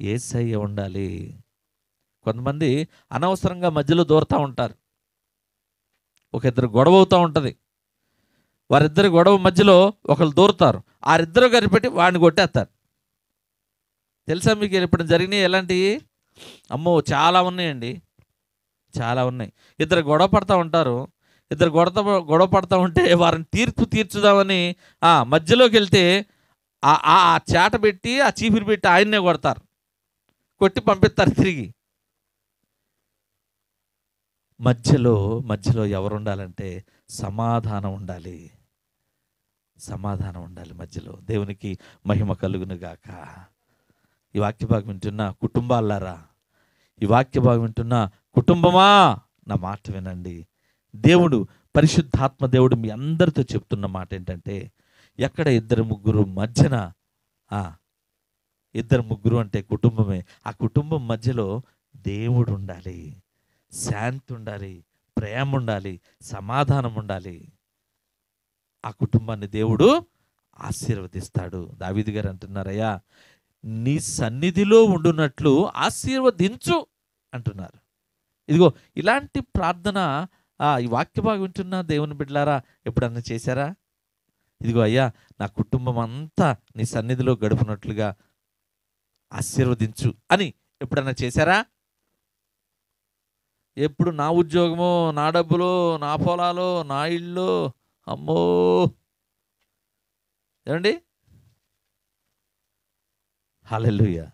యేసయ్య ఉండాలి. కొంతమంది అనవసరంగా మధ్యలో దూరుతూ ఉంటారు. ఒక ఇద్దరు గొడవ అవుతూ ఉంటుంది. వారిద్దరు గొడవ మధ్యలో ఒకరు దూరుతారు. వారిద్దరు కనిపెట్టి వాడిని కొట్టేస్తారు. తెలుసా మీకు ఇప్పుడు జరిగినాయి ఎలాంటివి? అమ్మో, చాలా ఉన్నాయండి, చాలా ఉన్నాయి. ఇద్దరు గొడవ పడుతూ ఉంటారు. ఇద్దరు గొడవ పడుతూ ఉంటే వారిని తీర్చుదామని మధ్యలోకి వెళ్తే ఆ చేట పెట్టి, ఆ చీపిరి పెట్టి ఆయన్నే కొడతారు, కొట్టి పంపిస్తారు తిరిగి. మధ్యలో ఎవరు ఉండాలంటే సమాధానం ఉండాలి. మధ్యలో. దేవునికి మహిమ కలుగును గాక. ఈ వాక్య భాగం వింటున్న కుటుంబాలారా, ఈ వాక్య భాగం వింటున్న కుటుంబమా, నా మాట వినండి. దేవుడు, పరిశుద్ధాత్మ దేవుడు మీ అందరితో చెప్తున్న మాట ఏంటంటే, ఎక్కడ ఇద్దరు ముగ్గురు మధ్యన, ఇద్దరు ముగ్గురు అంటే కుటుంబమే, ఆ కుటుంబం మధ్యలో దేవుడు ఉండాలి, శాంతి ఉండాలి, ప్రేమ ఉండాలి, సమాధానం ఉండాలి. ఆ కుటుంబాన్ని దేవుడు ఆశీర్వదిస్తాడు. దావీదు గారు అంటున్నారయ్యా, నీ సన్నిధిలో ఉండునట్లు ఆశీర్వదించు అంటున్నారు. ఇదిగో ఇలాంటి ప్రార్థన ఈ వాక్య భాగం వింటున్న దేవుని బిడ్డలారా ఎప్పుడన్నా చేశారా? ఇదిగో అయ్యా, నా కుటుంబం అంతా నీ సన్నిధిలో గడుపునట్లుగా ఆశీర్వదించు అని ఎప్పుడన్నా చేశారా? ఎప్పుడు నా ఉద్యోగమో, నా డబ్బులో, నా పొలాలో, నా ఇల్లు, అమ్మో ఏమండి, హల్లెలూయా.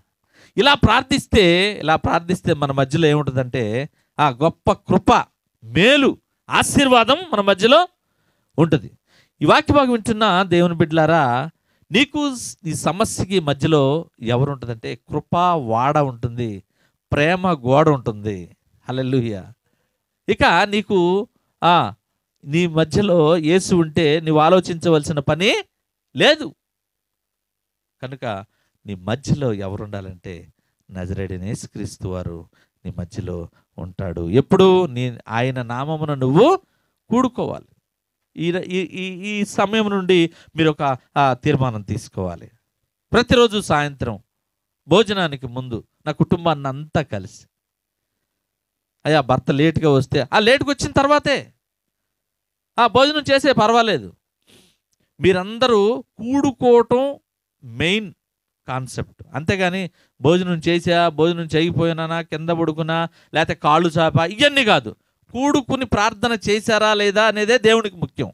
ఇలా ప్రార్థిస్తే మన మధ్యలో ఏముంటుందంటే ఆ గొప్ప కృప, మేలు, ఆశీర్వాదం మన మధ్యలో ఉంటుంది. ఈ వాక్య భాగం వింటున్న దేవుని బిడ్డలారా, నీకు ఈ సమస్యకి మధ్యలో ఎవరు ఉంటుందంటే కృపా వాడ ఉంటుంది, ప్రేమ గోడ ఉంటుంది. హల్లెలూయా. ఇక నీకు నీ మధ్యలో యేసు ఉంటే నీవు ఆలోచించవలసిన పని లేదు. కనుక నీ మధ్యలో ఎవరు ఉండాలంటే నజరేయుడైన యేసుక్రీస్తు వారు నీ మధ్యలో ఉంటాడు. ఎప్పుడు ఆయన నామమున నువ్వు కూడుకోవాలి. ఈ సమయం నుండి మీరు ఒక తీర్మానం తీసుకోవాలి. ప్రతిరోజు సాయంత్రం భోజనానికి ముందు నా కుటుంబాన్ని అంతా కలిసి, అయ్యా భర్త లేటుగా వస్తే ఆ లేటుగా వచ్చిన తర్వాతే భోజనం చేసే పర్వాలేదు. మీరందరూ కూడుకోవటం మెయిన్ కాన్సెప్ట్, అంతేగాని భోజనం భోజనం చేయకపోయినా, కింద పడుకున్నా, లేకపోతే కాళ్ళు చాప, ఇవన్నీ కాదు. కూడుకుని ప్రార్థన చేశారా లేదా అనేదే దేవునికి ముఖ్యం.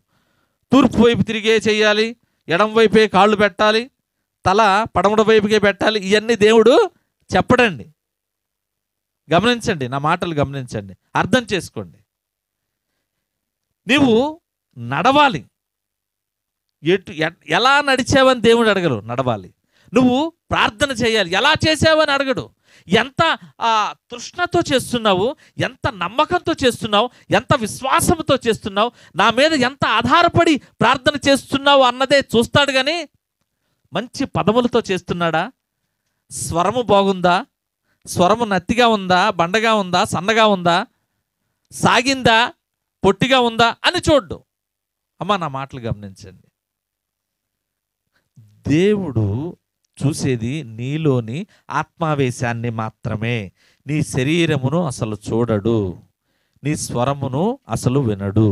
తూర్పు వైపు తిరిగే చేయాలి, ఎడం వైపే కాళ్ళు పెట్టాలి, తల పడమడ వైపుకే పెట్టాలి, ఇవన్నీ దేవుడు చెప్పడండి. గమనించండి, నా మాటలు గమనించండి, అర్థం చేసుకోండి. నీవు నడవాలి. ఎలా నడిచావని దేవుడు అడగడు, నడవాలి. నువ్వు ప్రార్థన చేయాలి, ఎలా చేసావని అడగడు. ఎంత తృష్ణతో చేస్తున్నావు, ఎంత నమ్మకంతో చేస్తున్నావు, ఎంత విశ్వాసంతో చేస్తున్నావు, నా మీద ఎంత ఆధారపడి ప్రార్థన చేస్తున్నావు అన్నదే చూస్తాడు. కానీ మంచి పదములతో చేస్తున్నాడా, స్వరము బాగుందా, స్వరము నత్తిగా ఉందా, బండగా ఉందా, సన్నగా ఉందా, సాగిందా, పొట్టిగా ఉందా అని చూడ్డు. అమ్మా, నా మాటలు గమనించండి. దేవుడు చూసేది నీలోని ఆత్మావేశాన్ని మాత్రమే. నీ శరీరమును అసలు చూడడు, నీ స్వరమును అసలు వినడు.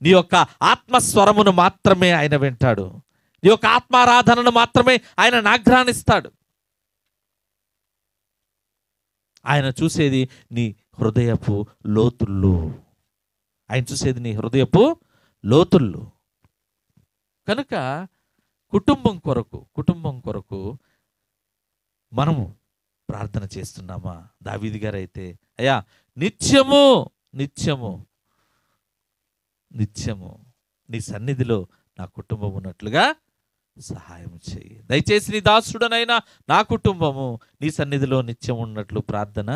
నీ యొక్క ఆత్మస్వరమును మాత్రమే ఆయన వింటాడు. నీ యొక్క ఆత్మారాధనను మాత్రమే ఆయన నాగ్రహిస్తాడు. ఆయన చూసేది నీ హృదయపు లోతుళ్ళు. ఆయన చూసేది నీ హృదయపు లోతుళ్ళు. కనుక కుటుంబం కొరకు మనము ప్రార్థన చేస్తున్నామా? దావీదు గారు అయితే, అయ్యా నిత్యము నిత్యము నిత్యము నీ సన్నిధిలో నా కుటుంబం ఉన్నట్లుగా సహాయం చేయి. దయచేసి నీ దాసుడనైనా నా కుటుంబము నీ సన్నిధిలో నిత్యం ఉన్నట్లు ప్రార్థన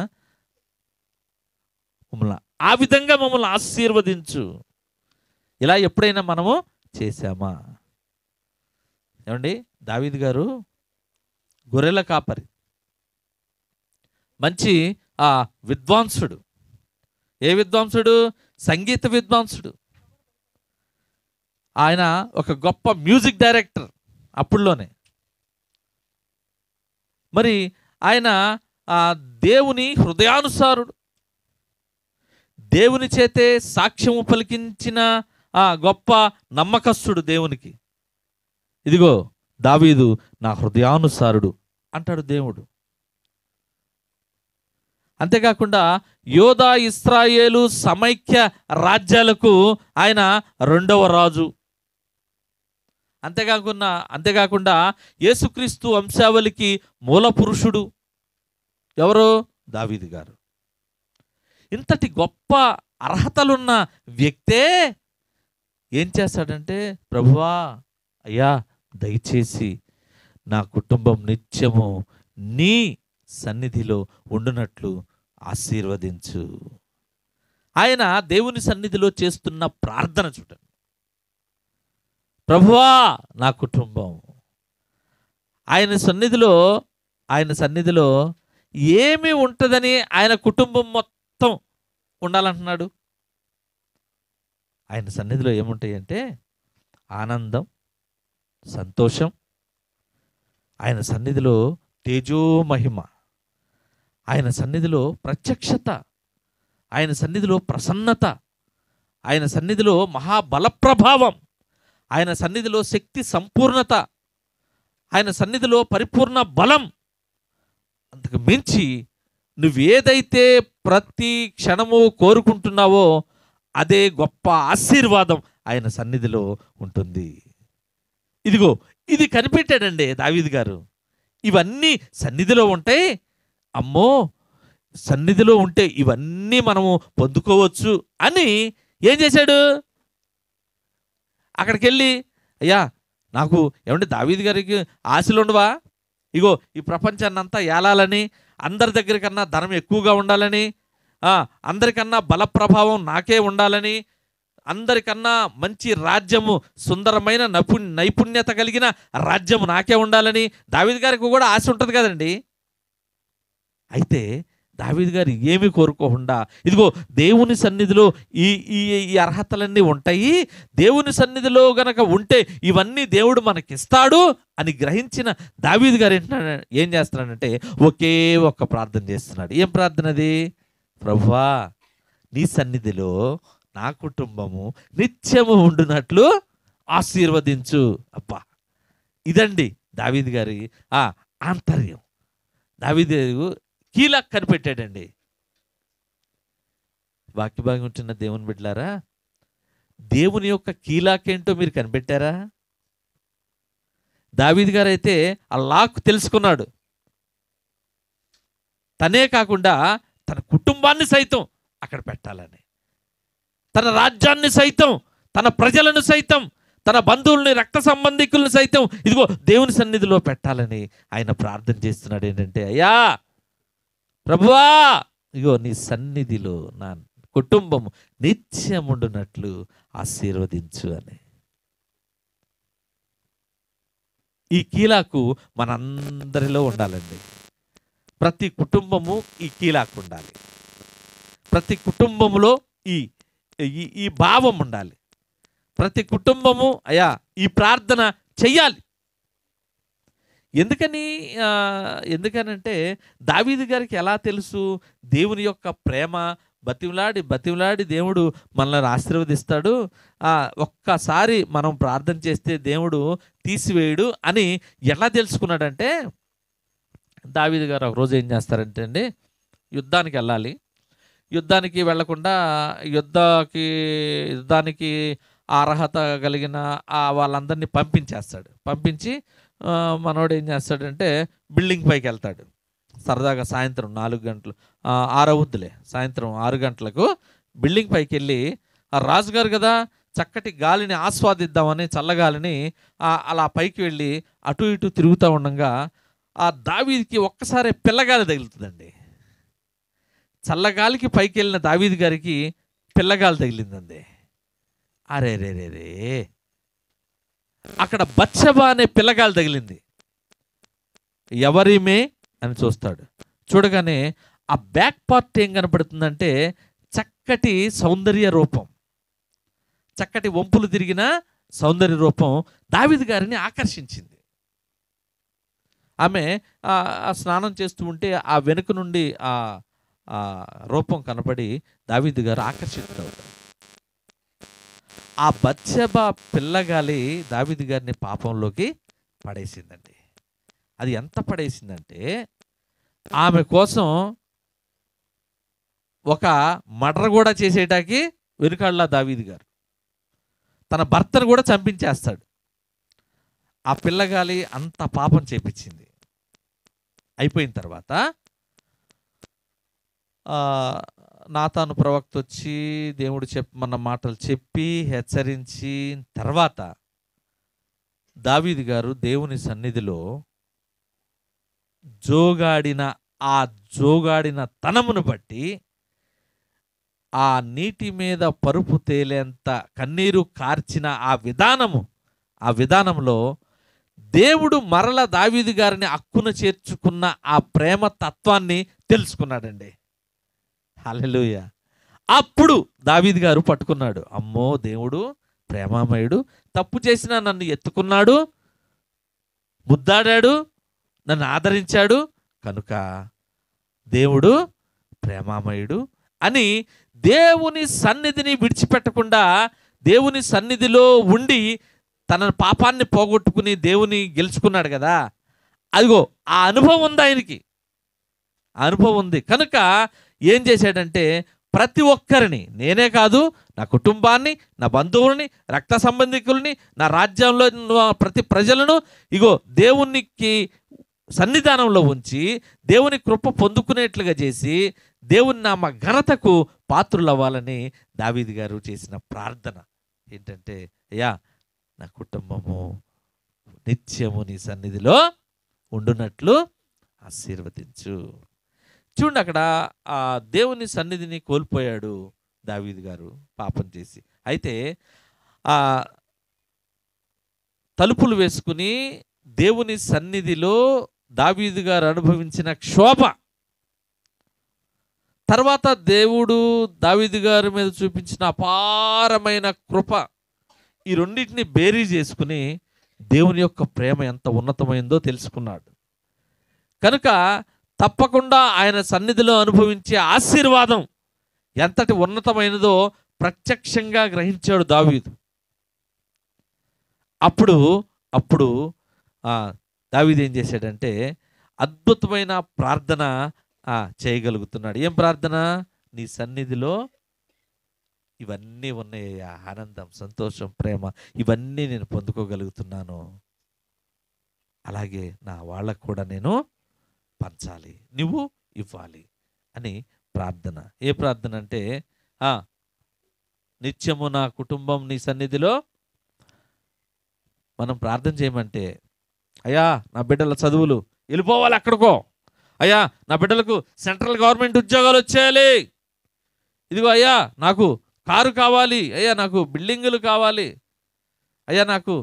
ఆ విధంగా మమ్మల్ని ఆశీర్వదించు. ఇలా ఎప్పుడైనా మనము చేశామా? ఏమండి, దావీదు గారు గొర్రెల కాపరి, మంచి విద్వాంసుడు. ఏ విద్వాంసుడు? సంగీత విద్వాంసుడు. ఆయన ఒక గొప్ప మ్యూజిక్ డైరెక్టర్ అప్పుడులోనే. మరి ఆయన దేవుని హృదయానుసారుడు, దేవుని చేతే సాక్ష్యము పలికించిన గొప్ప నమ్మకస్తుడు దేవునికి. ఇదిగో దావీదు నా హృదయానుసారుడు అంటాడు దేవుడు. అంతేకాకుండా యోధా ఇశ్రాయేలు సమైక్య రాజ్యాలకు ఆయన రెండవ రాజు. అంతేకాకుండా యేసుక్రీస్తు వంశావళికి మూల పురుషుడు ఎవరు? దావీదు గారు. ఇంతటి గొప్ప అర్హతలున్న వ్యక్తే ఏం చేస్తాడంటే, ప్రభువా అయ్యా దయచేసి నా కుటుంబం నిత్యము నీ సన్నిధిలో ఉండునట్లు ఆశీర్వదించు. ఆయన దేవుని సన్నిధిలో చేస్తున్న ప్రార్థన చూడండి. ప్రభువా నా కుటుంబం, ఆయన సన్నిధిలో ఏమి ఉంటుందని ఆయన కుటుంబం మొత్తం ఉండాలంటున్నాడు. ఆయన సన్నిధిలో ఏముంటాయి అంటే ఆనందం, సంతోషం, ఆయన సన్నిధిలో తేజోమహిమ, ఆయన సన్నిధిలో ప్రత్యక్షత, ఆయన సన్నిధిలో ప్రసన్నత, ఆయన సన్నిధిలో మహాబల ప్రభావం, ఆయన సన్నిధిలో శక్తి సంపూర్ణత, ఆయన సన్నిధిలో పరిపూర్ణ బలం. అంతకు మించి నువ్వేదైతే ప్రతి క్షణము కోరుకుంటున్నావో అదే గొప్ప ఆశీర్వాదం ఆయన సన్నిధిలో ఉంటుంది. ఇదిగో ఇది కనిపెట్టాడండి దావీదు గారు. ఇవన్నీ సన్నిధిలో ఉంటాయి, అమ్మో సన్నిధిలో ఉంటే ఇవన్నీ మనము పొందుకోవచ్చు అని ఏం చేశాడు? అక్కడికి వెళ్ళి, అయ్యా నాకు ఏమంటే దావీదు గారికి ఆశలు ఉండవా? ఇగో ఈ ప్రపంచాన్ని అంతా ఏలాలని, అందరి దగ్గర కన్నా ధనం ఎక్కువగా ఉండాలని, అందరికన్నా బల ప్రభావం నాకే ఉండాలని, అందరికన్నా మంచి రాజ్యము, సుందరమైన నైపుణ్యత కలిగిన రాజ్యము నాకే ఉండాలని దావీదు గారికి కూడా ఆశ ఉంటుంది కదండి. అయితే దావీదు గారు ఏమి కోరుకోకుండా, ఇదిగో దేవుని సన్నిధిలో ఈ ఈ అర్హతలన్నీ ఉంటాయి, దేవుని సన్నిధిలో గనక ఉంటే ఇవన్నీ దేవుడు మనకిస్తాడు అని గ్రహించిన దావీదు గారు ఏం చేస్తున్నాడంటే ఒకే ఒక్క ప్రార్థన చేస్తున్నాడు. ఏం ప్రార్థన అది? ప్రభువా నీ సన్నిధిలో నా కుటుంబము నిత్యము ఉండునట్లు ఆశీర్వదించు. అబ్బా, ఇదండి దావీదు గారి ఆంతర్యం. దావీదు కీలక కనిపెట్టాడండి. వాక్యభాగం ఉంటున్న దేవుని బిడ్డలారా, దేవుని యొక్క కీలాకేంటో మీరు కనిపెట్టారా? దావీదు గారు అయితే ఆ లాక్ తెలుసుకున్నాడు. తనే కాకుండా తన కుటుంబాన్ని సైతం అక్కడ పెట్టాలని, తన రాజ్యాన్ని సైతం, తన ప్రజలను సైతం, తన బంధువుల్ని, రక్త సంబంధికులను సైతం ఇదిగో దేవుని సన్నిధిలో పెట్టాలని ఆయన ప్రార్థన చేస్తున్నాడు. ఏంటంటే, అయ్యా ప్రభువా, ఇగో నీ సన్నిధిలో నా కుటుంబం నిత్యముండునట్లు ఆశీర్వదించు అని. ఈ కీలాకు మనందరిలో ఉండాలండి. ప్రతి కుటుంబము ఈ కీలాకు ఉండాలి. ప్రతి కుటుంబంలో ఈ ఈ భావం ఉండాలి. ప్రతి కుటుంబము అయ్యా ఈ ప్రార్థన చెయ్యాలి. ఎందుకనంటే దావీదు గారికి ఎలా తెలుసు దేవుని యొక్క ప్రేమ? బతిమలాడి దేవుడు మనల్ని ఆశీర్వదిస్తాడు, ఒక్కసారి మనం ప్రార్థన చేస్తే దేవుడు తీసివేయడు అని ఎలా తెలుసుకున్నాడంటే, దావీదు గారు ఒకరోజు ఏం చేస్తారంటే అండి, యుద్ధానికి వెళ్ళాలి. యుద్ధానికి వెళ్లకుండా యుద్ధానికి అర్హత కలిగిన వాళ్ళందరినీ పంపించి మనోడు ఏం చేస్తాడంటే బిల్డింగ్ పైకి వెళ్తాడు. సరదాగా సాయంత్రం 4 గంటలు 6 అవుద్దులే, సాయంత్రం 6 గంటలకు బిల్డింగ్ పైకి వెళ్ళి ఆ రాజుగారు కదా చక్కటి గాలిని ఆస్వాదిద్దామని, చల్లగాలిని అలా పైకి వెళ్ళి అటు ఇటు తిరుగుతూ ఉండగా ఆ దావీదుకి ఒక్కసారి పిల్లగాలి తగులుతుందండి. చల్లగాలికి పైకి వెళ్ళిన దావీదు గారికి పిల్లగాలి తగిలిందండి. అరే రే రే రే, అక్కడ బత్షెబా అనే పిల్లగాలి తగిలింది. ఎవరిమే అని చూడగానే ఆ బ్యాక్ పార్ట్ ఏం కనపడుతుందంటే చక్కటి సౌందర్య రూపం, చక్కటి వంపులు తిరిగిన సౌందర్య రూపం దావీదు గారిని ఆకర్షించింది. ఆమె స్నానం చేస్తూ ఉంటే ఆ వెనుక నుండి ఆ రూపం కనపడి దావీదు గారు ఆకర్షితుడవుతారు. ఆ బత్షెబా పిల్లగాలి దావీదు గారిని పాపంలోకి పడేసిందండి. అది ఎంత పడేసిందంటే ఆమె కోసం ఒక మర్డర్ కూడా చేసేటానికి వెనుకాళ్ళ దావీదు గారు తన భర్తను కూడా చంపించేస్తాడు. ఆ పిల్లగాలి అంత పాపం చేపించింది. అయిపోయిన తర్వాత నాతాను ప్రవక్త వచ్చి దేవుడు చెప్పమన్న మాటలు చెప్పి హెచ్చరించి తర్వాత దావీదు గారు దేవుని సన్నిధిలో జోగాడిన తనమును బట్టి ఆ నీటి మీద పరుపు తేలేంత కన్నీరు కార్చిన ఆ విధానంలో దేవుడు మరల దావీదు గారిని అక్కున చేర్చుకున్న ఆ ప్రేమ తత్వాన్ని తెలుసుకున్నాడండి. హల్లెలూయా. అప్పుడు దావీదు గారు పట్టుకున్నాడు, అమ్మో దేవుడు ప్రేమామయుడు, తప్పు చేసినా నన్ను ఎత్తుకున్నాడు, ముద్దాడాడు, నన్ను ఆదరించాడు, కనుక దేవుడు ప్రేమామయుడు అని దేవుని సన్నిధిని విడిచిపెట్టకుండా దేవుని సన్నిధిలో ఉండి తన పాపాన్ని పోగొట్టుకుని దేవుని గెలుచుకున్నాడు కదా. అదిగో ఆ అనుభవం ఉంది ఆయనకి, అనుభవం ఉంది. కనుక ఏం చేశాడంటే ప్రతి ఒక్కరిని, నేనే కాదు నా కుటుంబాన్ని, నా బంధువుల్ని, రక్త సంబంధికుల్ని, నా రాజ్యంలో ప్రతి ప్రజలను ఇగో దేవునికి సన్నిధానంలో ఉంచి దేవుని కృప పొందుకునేట్లుగా చేసి దేవుని నామ ఘనతకు పాత్రులవ్వాలని దావీదు గారు చేసిన ప్రార్థన ఏంటంటే, అయ్యా నా కుటుంబము నిత్యము నీ సన్నిధిలో ఉండునట్లు ఆశీర్వదించు. చూడండి, అక్కడ ఆ దేవుని సన్నిధిని కోల్పోయాడు దావీదు గారు పాపం చేసి. అయితే ఆ తలుపులు వేసుకుని దేవుని సన్నిధిలో దావీదు గారు అనుభవించిన క్షోభ, తర్వాత దేవుడు దావీదు గారి మీద చూపించిన అపారమైన కృప, ఈ రెండింటిని బేరీ చేసుకుని దేవుని యొక్క ప్రేమ ఎంత ఉన్నతమైందో తెలుసుకున్నాడు. కనుక తప్పకుండా ఆయన సన్నిధిలో అనుభవించే ఆశీర్వాదం ఎంతటి ఉన్నతమైనదో ప్రత్యక్షంగా గ్రహించాడు దావీదు. అప్పుడు అప్పుడు దావీదు ఏం చేశాడంటే అద్భుతమైన ప్రార్థన చేయగలుగుతున్నాడు. ఏం ప్రార్థన? నీ సన్నిధిలో ఇవన్నీ ఉన్నాయ్యా, ఆనందం, సంతోషం, ప్రేమ, ఇవన్నీ నేను పొందుకోగలుగుతున్నాను. అలాగే నా వాళ్ళకు కూడా నేను పంచాలి, నువ్వు ఇవ్వాలి అని ప్రార్థన. ఏ ప్రార్థన అంటే నిత్యము నా కుటుంబం నీ సన్నిధిలో. మనం ప్రార్థన చేయమంటే, అయ్యా నా బిడ్డల చదువులు వెళ్ళిపోవాలి ఎక్కడికో, అయ్యా నా బిడ్డలకు సెంట్రల్ గవర్నమెంట్ ఉద్యోగాలు వచ్చేయాలి, ఇదిగో అయ్యా నాకు కారు కావాలి, అయ్యా నాకు బిల్డింగులు కావాలి, అయ్యా నాకు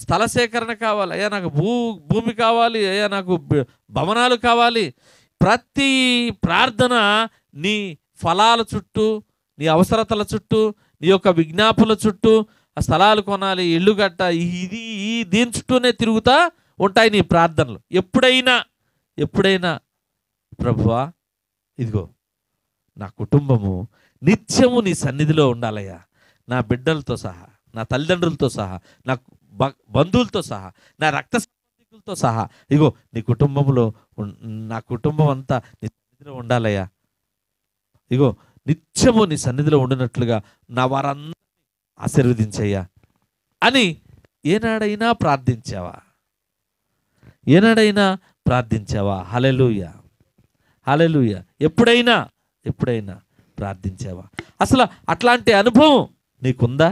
స్థల సేకరణ కావాలి, అయ్యా నాకు భూమి కావాలి, అయ్యా నాకు భవనాలు కావాలి. ప్రతి ప్రార్థన నీ ఫలాల చుట్టూ, నీ అవసరతల చుట్టూ, నీ యొక్క విజ్ఞాపనల చుట్టూ, ఆ స్థలాలు కొనాలి, ఇల్లు కట్ట, దీని చుట్టూనే తిరుగుతా ఉంటాయి నీ ప్రార్థనలు. ఎప్పుడైనా ప్రభువా ఇదిగో నా కుటుంబము నిత్యము నీ సన్నిధిలో ఉండాలయ్యా, నా బిడ్డలతో సహా, నా తల్లిదండ్రులతో సహా, నా బంధువులతో సహా, నా రక్త సంబంధికులతో సహా, ఇగో నీ కుటుంబంలో నా కుటుంబం అంతా నీ సన్నిధిలో ఉండాలయ్యా, ఇగో నిత్యము నీ సన్నిధిలో ఉండినట్లుగా నా వారందరినీ ఆశీర్వదించయ్యా అని ఏనాడైనా ప్రార్థించావా? హల్లెలూయా, హల్లెలూయా. ఎప్పుడైనా ప్రార్థించావా? అసలు అట్లాంటి అనుభవం నీకుందా?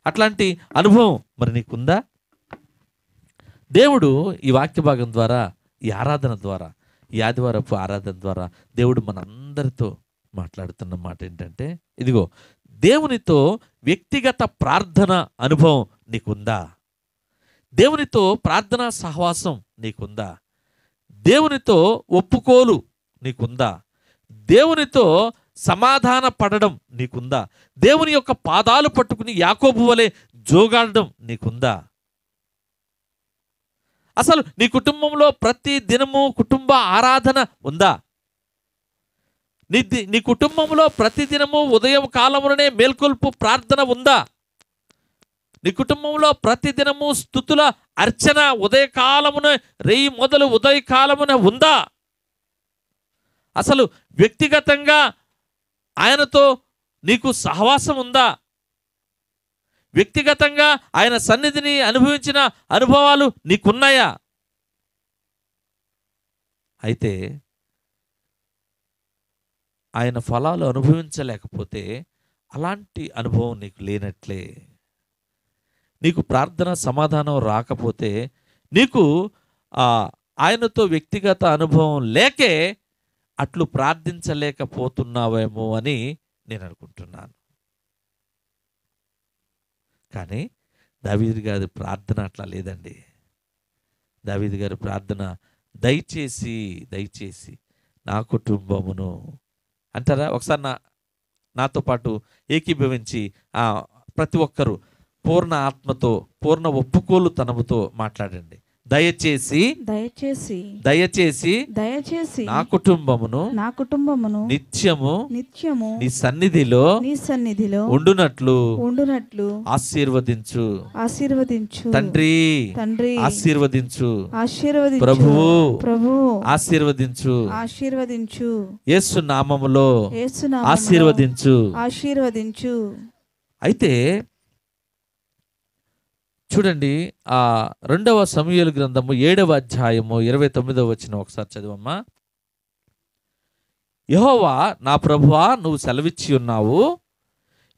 అట్లాంటి అనుభవం మరి నీకుందా? దేవుడు ఈ వాక్య భాగం ద్వారా, ఈ ఆరాధన ద్వారా, ఈ ఆదివారపు ఆరాధన ద్వారా దేవుడు మనందరితో మాట్లాడుతున్న మాట ఏంటంటే, ఇదిగో దేవునితో వ్యక్తిగత ప్రార్థన అనుభవం నీకుందా? దేవునితో ప్రార్థనా సహవాసం నీకుందా? దేవునితో ఒప్పుకోలు నీకుందా? దేవునితో సమాధాన పడడం నీకుందా? దేవుని యొక్క పాదాలు పట్టుకుని యాకోబు వలె జోగాడడం నీకుందా? అసలు నీ కుటుంబంలో ప్రతి దినము కుటుంబ ఆరాధన ఉందా? నీ కుటుంబంలో ప్రతిదినము ఉదయం కాలముననే మేల్కొల్పు ప్రార్థన ఉందా? నీ కుటుంబంలో ప్రతిదినము స్తుతుల అర్చన ఉదయకాలమున రేయి మొదలు ఉదయకాలమున ఉందా? అసలు వ్యక్తిగతంగా ఆయనతో నీకు సహవాసం ఉందా? వ్యక్తిగతంగా ఆయన సన్నిధిని అనుభవించిన అనుభవాలు నీకున్నాయా? అయితే ఆయన ఫలాలు అనుభవించలేకపోతే అలాంటి అనుభవం నీకు లేనట్లే. నీకు ప్రార్థన సమాధానం రాకపోతే నీకు ఆయనతో వ్యక్తిగత అనుభవం లేకే అట్లు ప్రార్థించలేకపోతున్నావేమో అని నేను అనుకుంటున్నాను. కానీ దావీదు గారి ప్రార్థన అట్లా లేదండి. దావీదు గారి ప్రార్థన దయచేసి నా కుటుంబమును అంటారా? ఒకసారి నాతో పాటు ఏకీభవించి ప్రతి ఒక్కరూ పూర్ణ ఆత్మతో, పూర్ణ ఒప్పుకోలు తనముతో మాట్లాడండి. దయచేసి నా కుటుంబమును నిత్యము నీ సన్నిధిలో ఉండునట్లు ఆశీర్వదించు తండ్రి, ఆశీర్వదించు ప్రభువు, ఆశీర్వదించు యేసు నామములో ఆశీర్వదించు. అయితే చూడండి, 2వ సమూయేలు గ్రంథము 7వ అధ్యాయము 29వ వచనం ఒకసారి చదివమ్మా. యెహోవా నా ప్రభువా, నువ్వు సెలవిచ్చి ఉన్నావు,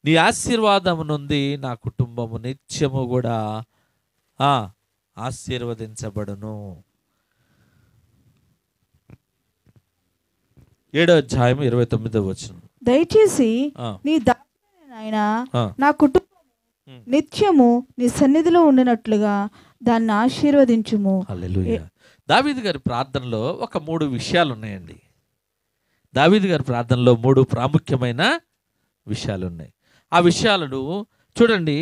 నీ ఆశీర్వాదము నుండి నా కుటుంబము నిత్యము కూడా ఆశీర్వదించబడును. 7వ అధ్యాయం 29వ వచనం. దయచేసి నీ దాసుడైన నా కుటుంబం నిత్యము నీ సన్నిధిలో ఉండినట్లుగా దాన్ని ఆశీర్వదించుము. హల్లెలూయా. దావీదు గారి ప్రార్థనలో ఒక 3 విషయాలు ఉన్నాయండి. దావీదు గారి ప్రార్థనలో 3 ప్రాముఖ్యమైన విషయాలు ఉన్నాయి. ఆ విషయాలను చూడండి.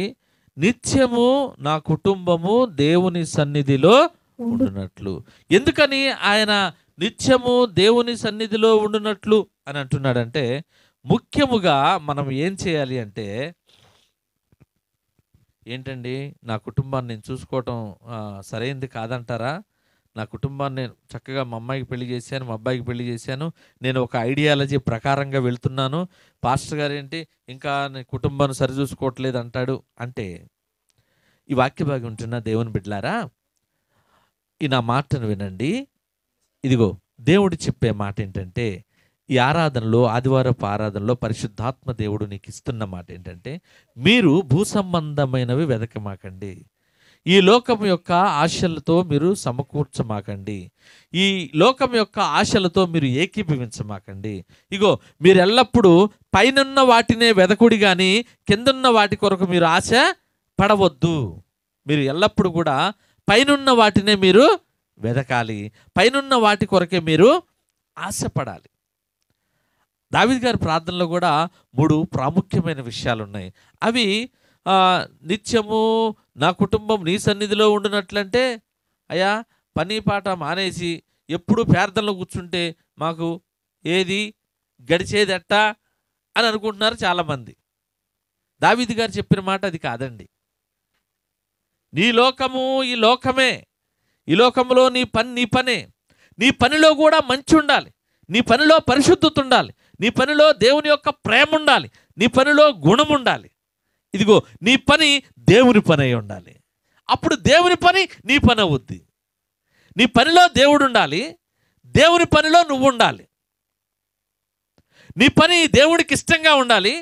నిత్యము నా కుటుంబము దేవుని సన్నిధిలో ఉండునట్లు. ఎందుకని ఆయన నిత్యము దేవుని సన్నిధిలో ఉండునట్లు అని అంటున్నాడంటే, ముఖ్యముగా మనం ఏం చేయాలి అంటే, ఏంటండి నా కుటుంబాన్ని నేను చూసుకోవటం సరైంది కాదంటారా? నా కుటుంబాన్ని నేను చక్కగా మా అమ్మాయికి పెళ్లి చేశాను, మా అబ్బాయికి పెళ్లి చేశాను, నేను ఒక ఐడియాలజీ ప్రకారంగా వెళ్తున్నాను, పాస్టర్ గారు ఏంటి ఇంకా నీ కుటుంబాన్ని సరిచూసుకోవట్లేదు అంటాడు అంటే, ఈ వాక్య భాగం ఉంటున్న దేవుని బిడ్డలారా, ఈ నా మాటను వినండి. ఇదిగో దేవుడు చెప్పే మాట ఏంటంటే, ఈ ఆరాధనలో, ఆదివారపు ఆరాధనలో పరిశుద్ధాత్మ దేవుడు నీకు ఇస్తున్న మాట ఏంటంటే, మీరు భూసంబంధమైనవి వెదకమాకండి, ఈ లోకం యొక్క ఆశలతో మీరు సమకూర్చమాకండి, ఈ లోకం యొక్క ఆశలతో మీరు ఏకీభవించమాకండి. ఇగో మీరు ఎల్లప్పుడూ పైనున్న వాటినే వెదకుడి కానీ కిందన్న వాటి కొరకు మీరు ఆశ పడవద్దు. మీరు ఎల్లప్పుడూ కూడా పైనున్న వాటినే మీరు వెదకాలి, పైనున్న వాటి కొరకే మీరు ఆశపడాలి. దావీదు గారి ప్రార్థనలో కూడా 3 ప్రాముఖ్యమైన విషయాలు ఉన్నాయి. అవి నిత్యము నా కుటుంబం నీ సన్నిధిలో ఉండునట్లంటే, అయ్యా పని పాట మానేసి ఎప్పుడు ప్రార్థనలో కూర్చుంటే మాకు ఏది గడిచేది ఎట్టా అని అనుకుంటున్నారు చాలామంది. దావీదు గారు చెప్పిన మాట అది కాదండి. నీ లోకము ఈ లోకమే, ఈ లోకంలో నీ పనే, నీ పనిలో కూడా మంచి ఉండాలి, నీ పనిలో పరిశుద్ధత ఉండాలి, నీ పనిలో దేవుని యొక్క ప్రేమ ఉండాలి, నీ పనిలో గుణం ఉండాలి. ఇదిగో నీ పని దేవుని పని అయి ఉండాలి. అప్పుడు దేవుని పని నీ పని అవుద్ది. నీ పనిలో దేవుడు ఉండాలి, దేవుని పనిలో నువ్వు ఉండాలి. నీ పని దేవుడికి ఇష్టంగా ఉండాలి,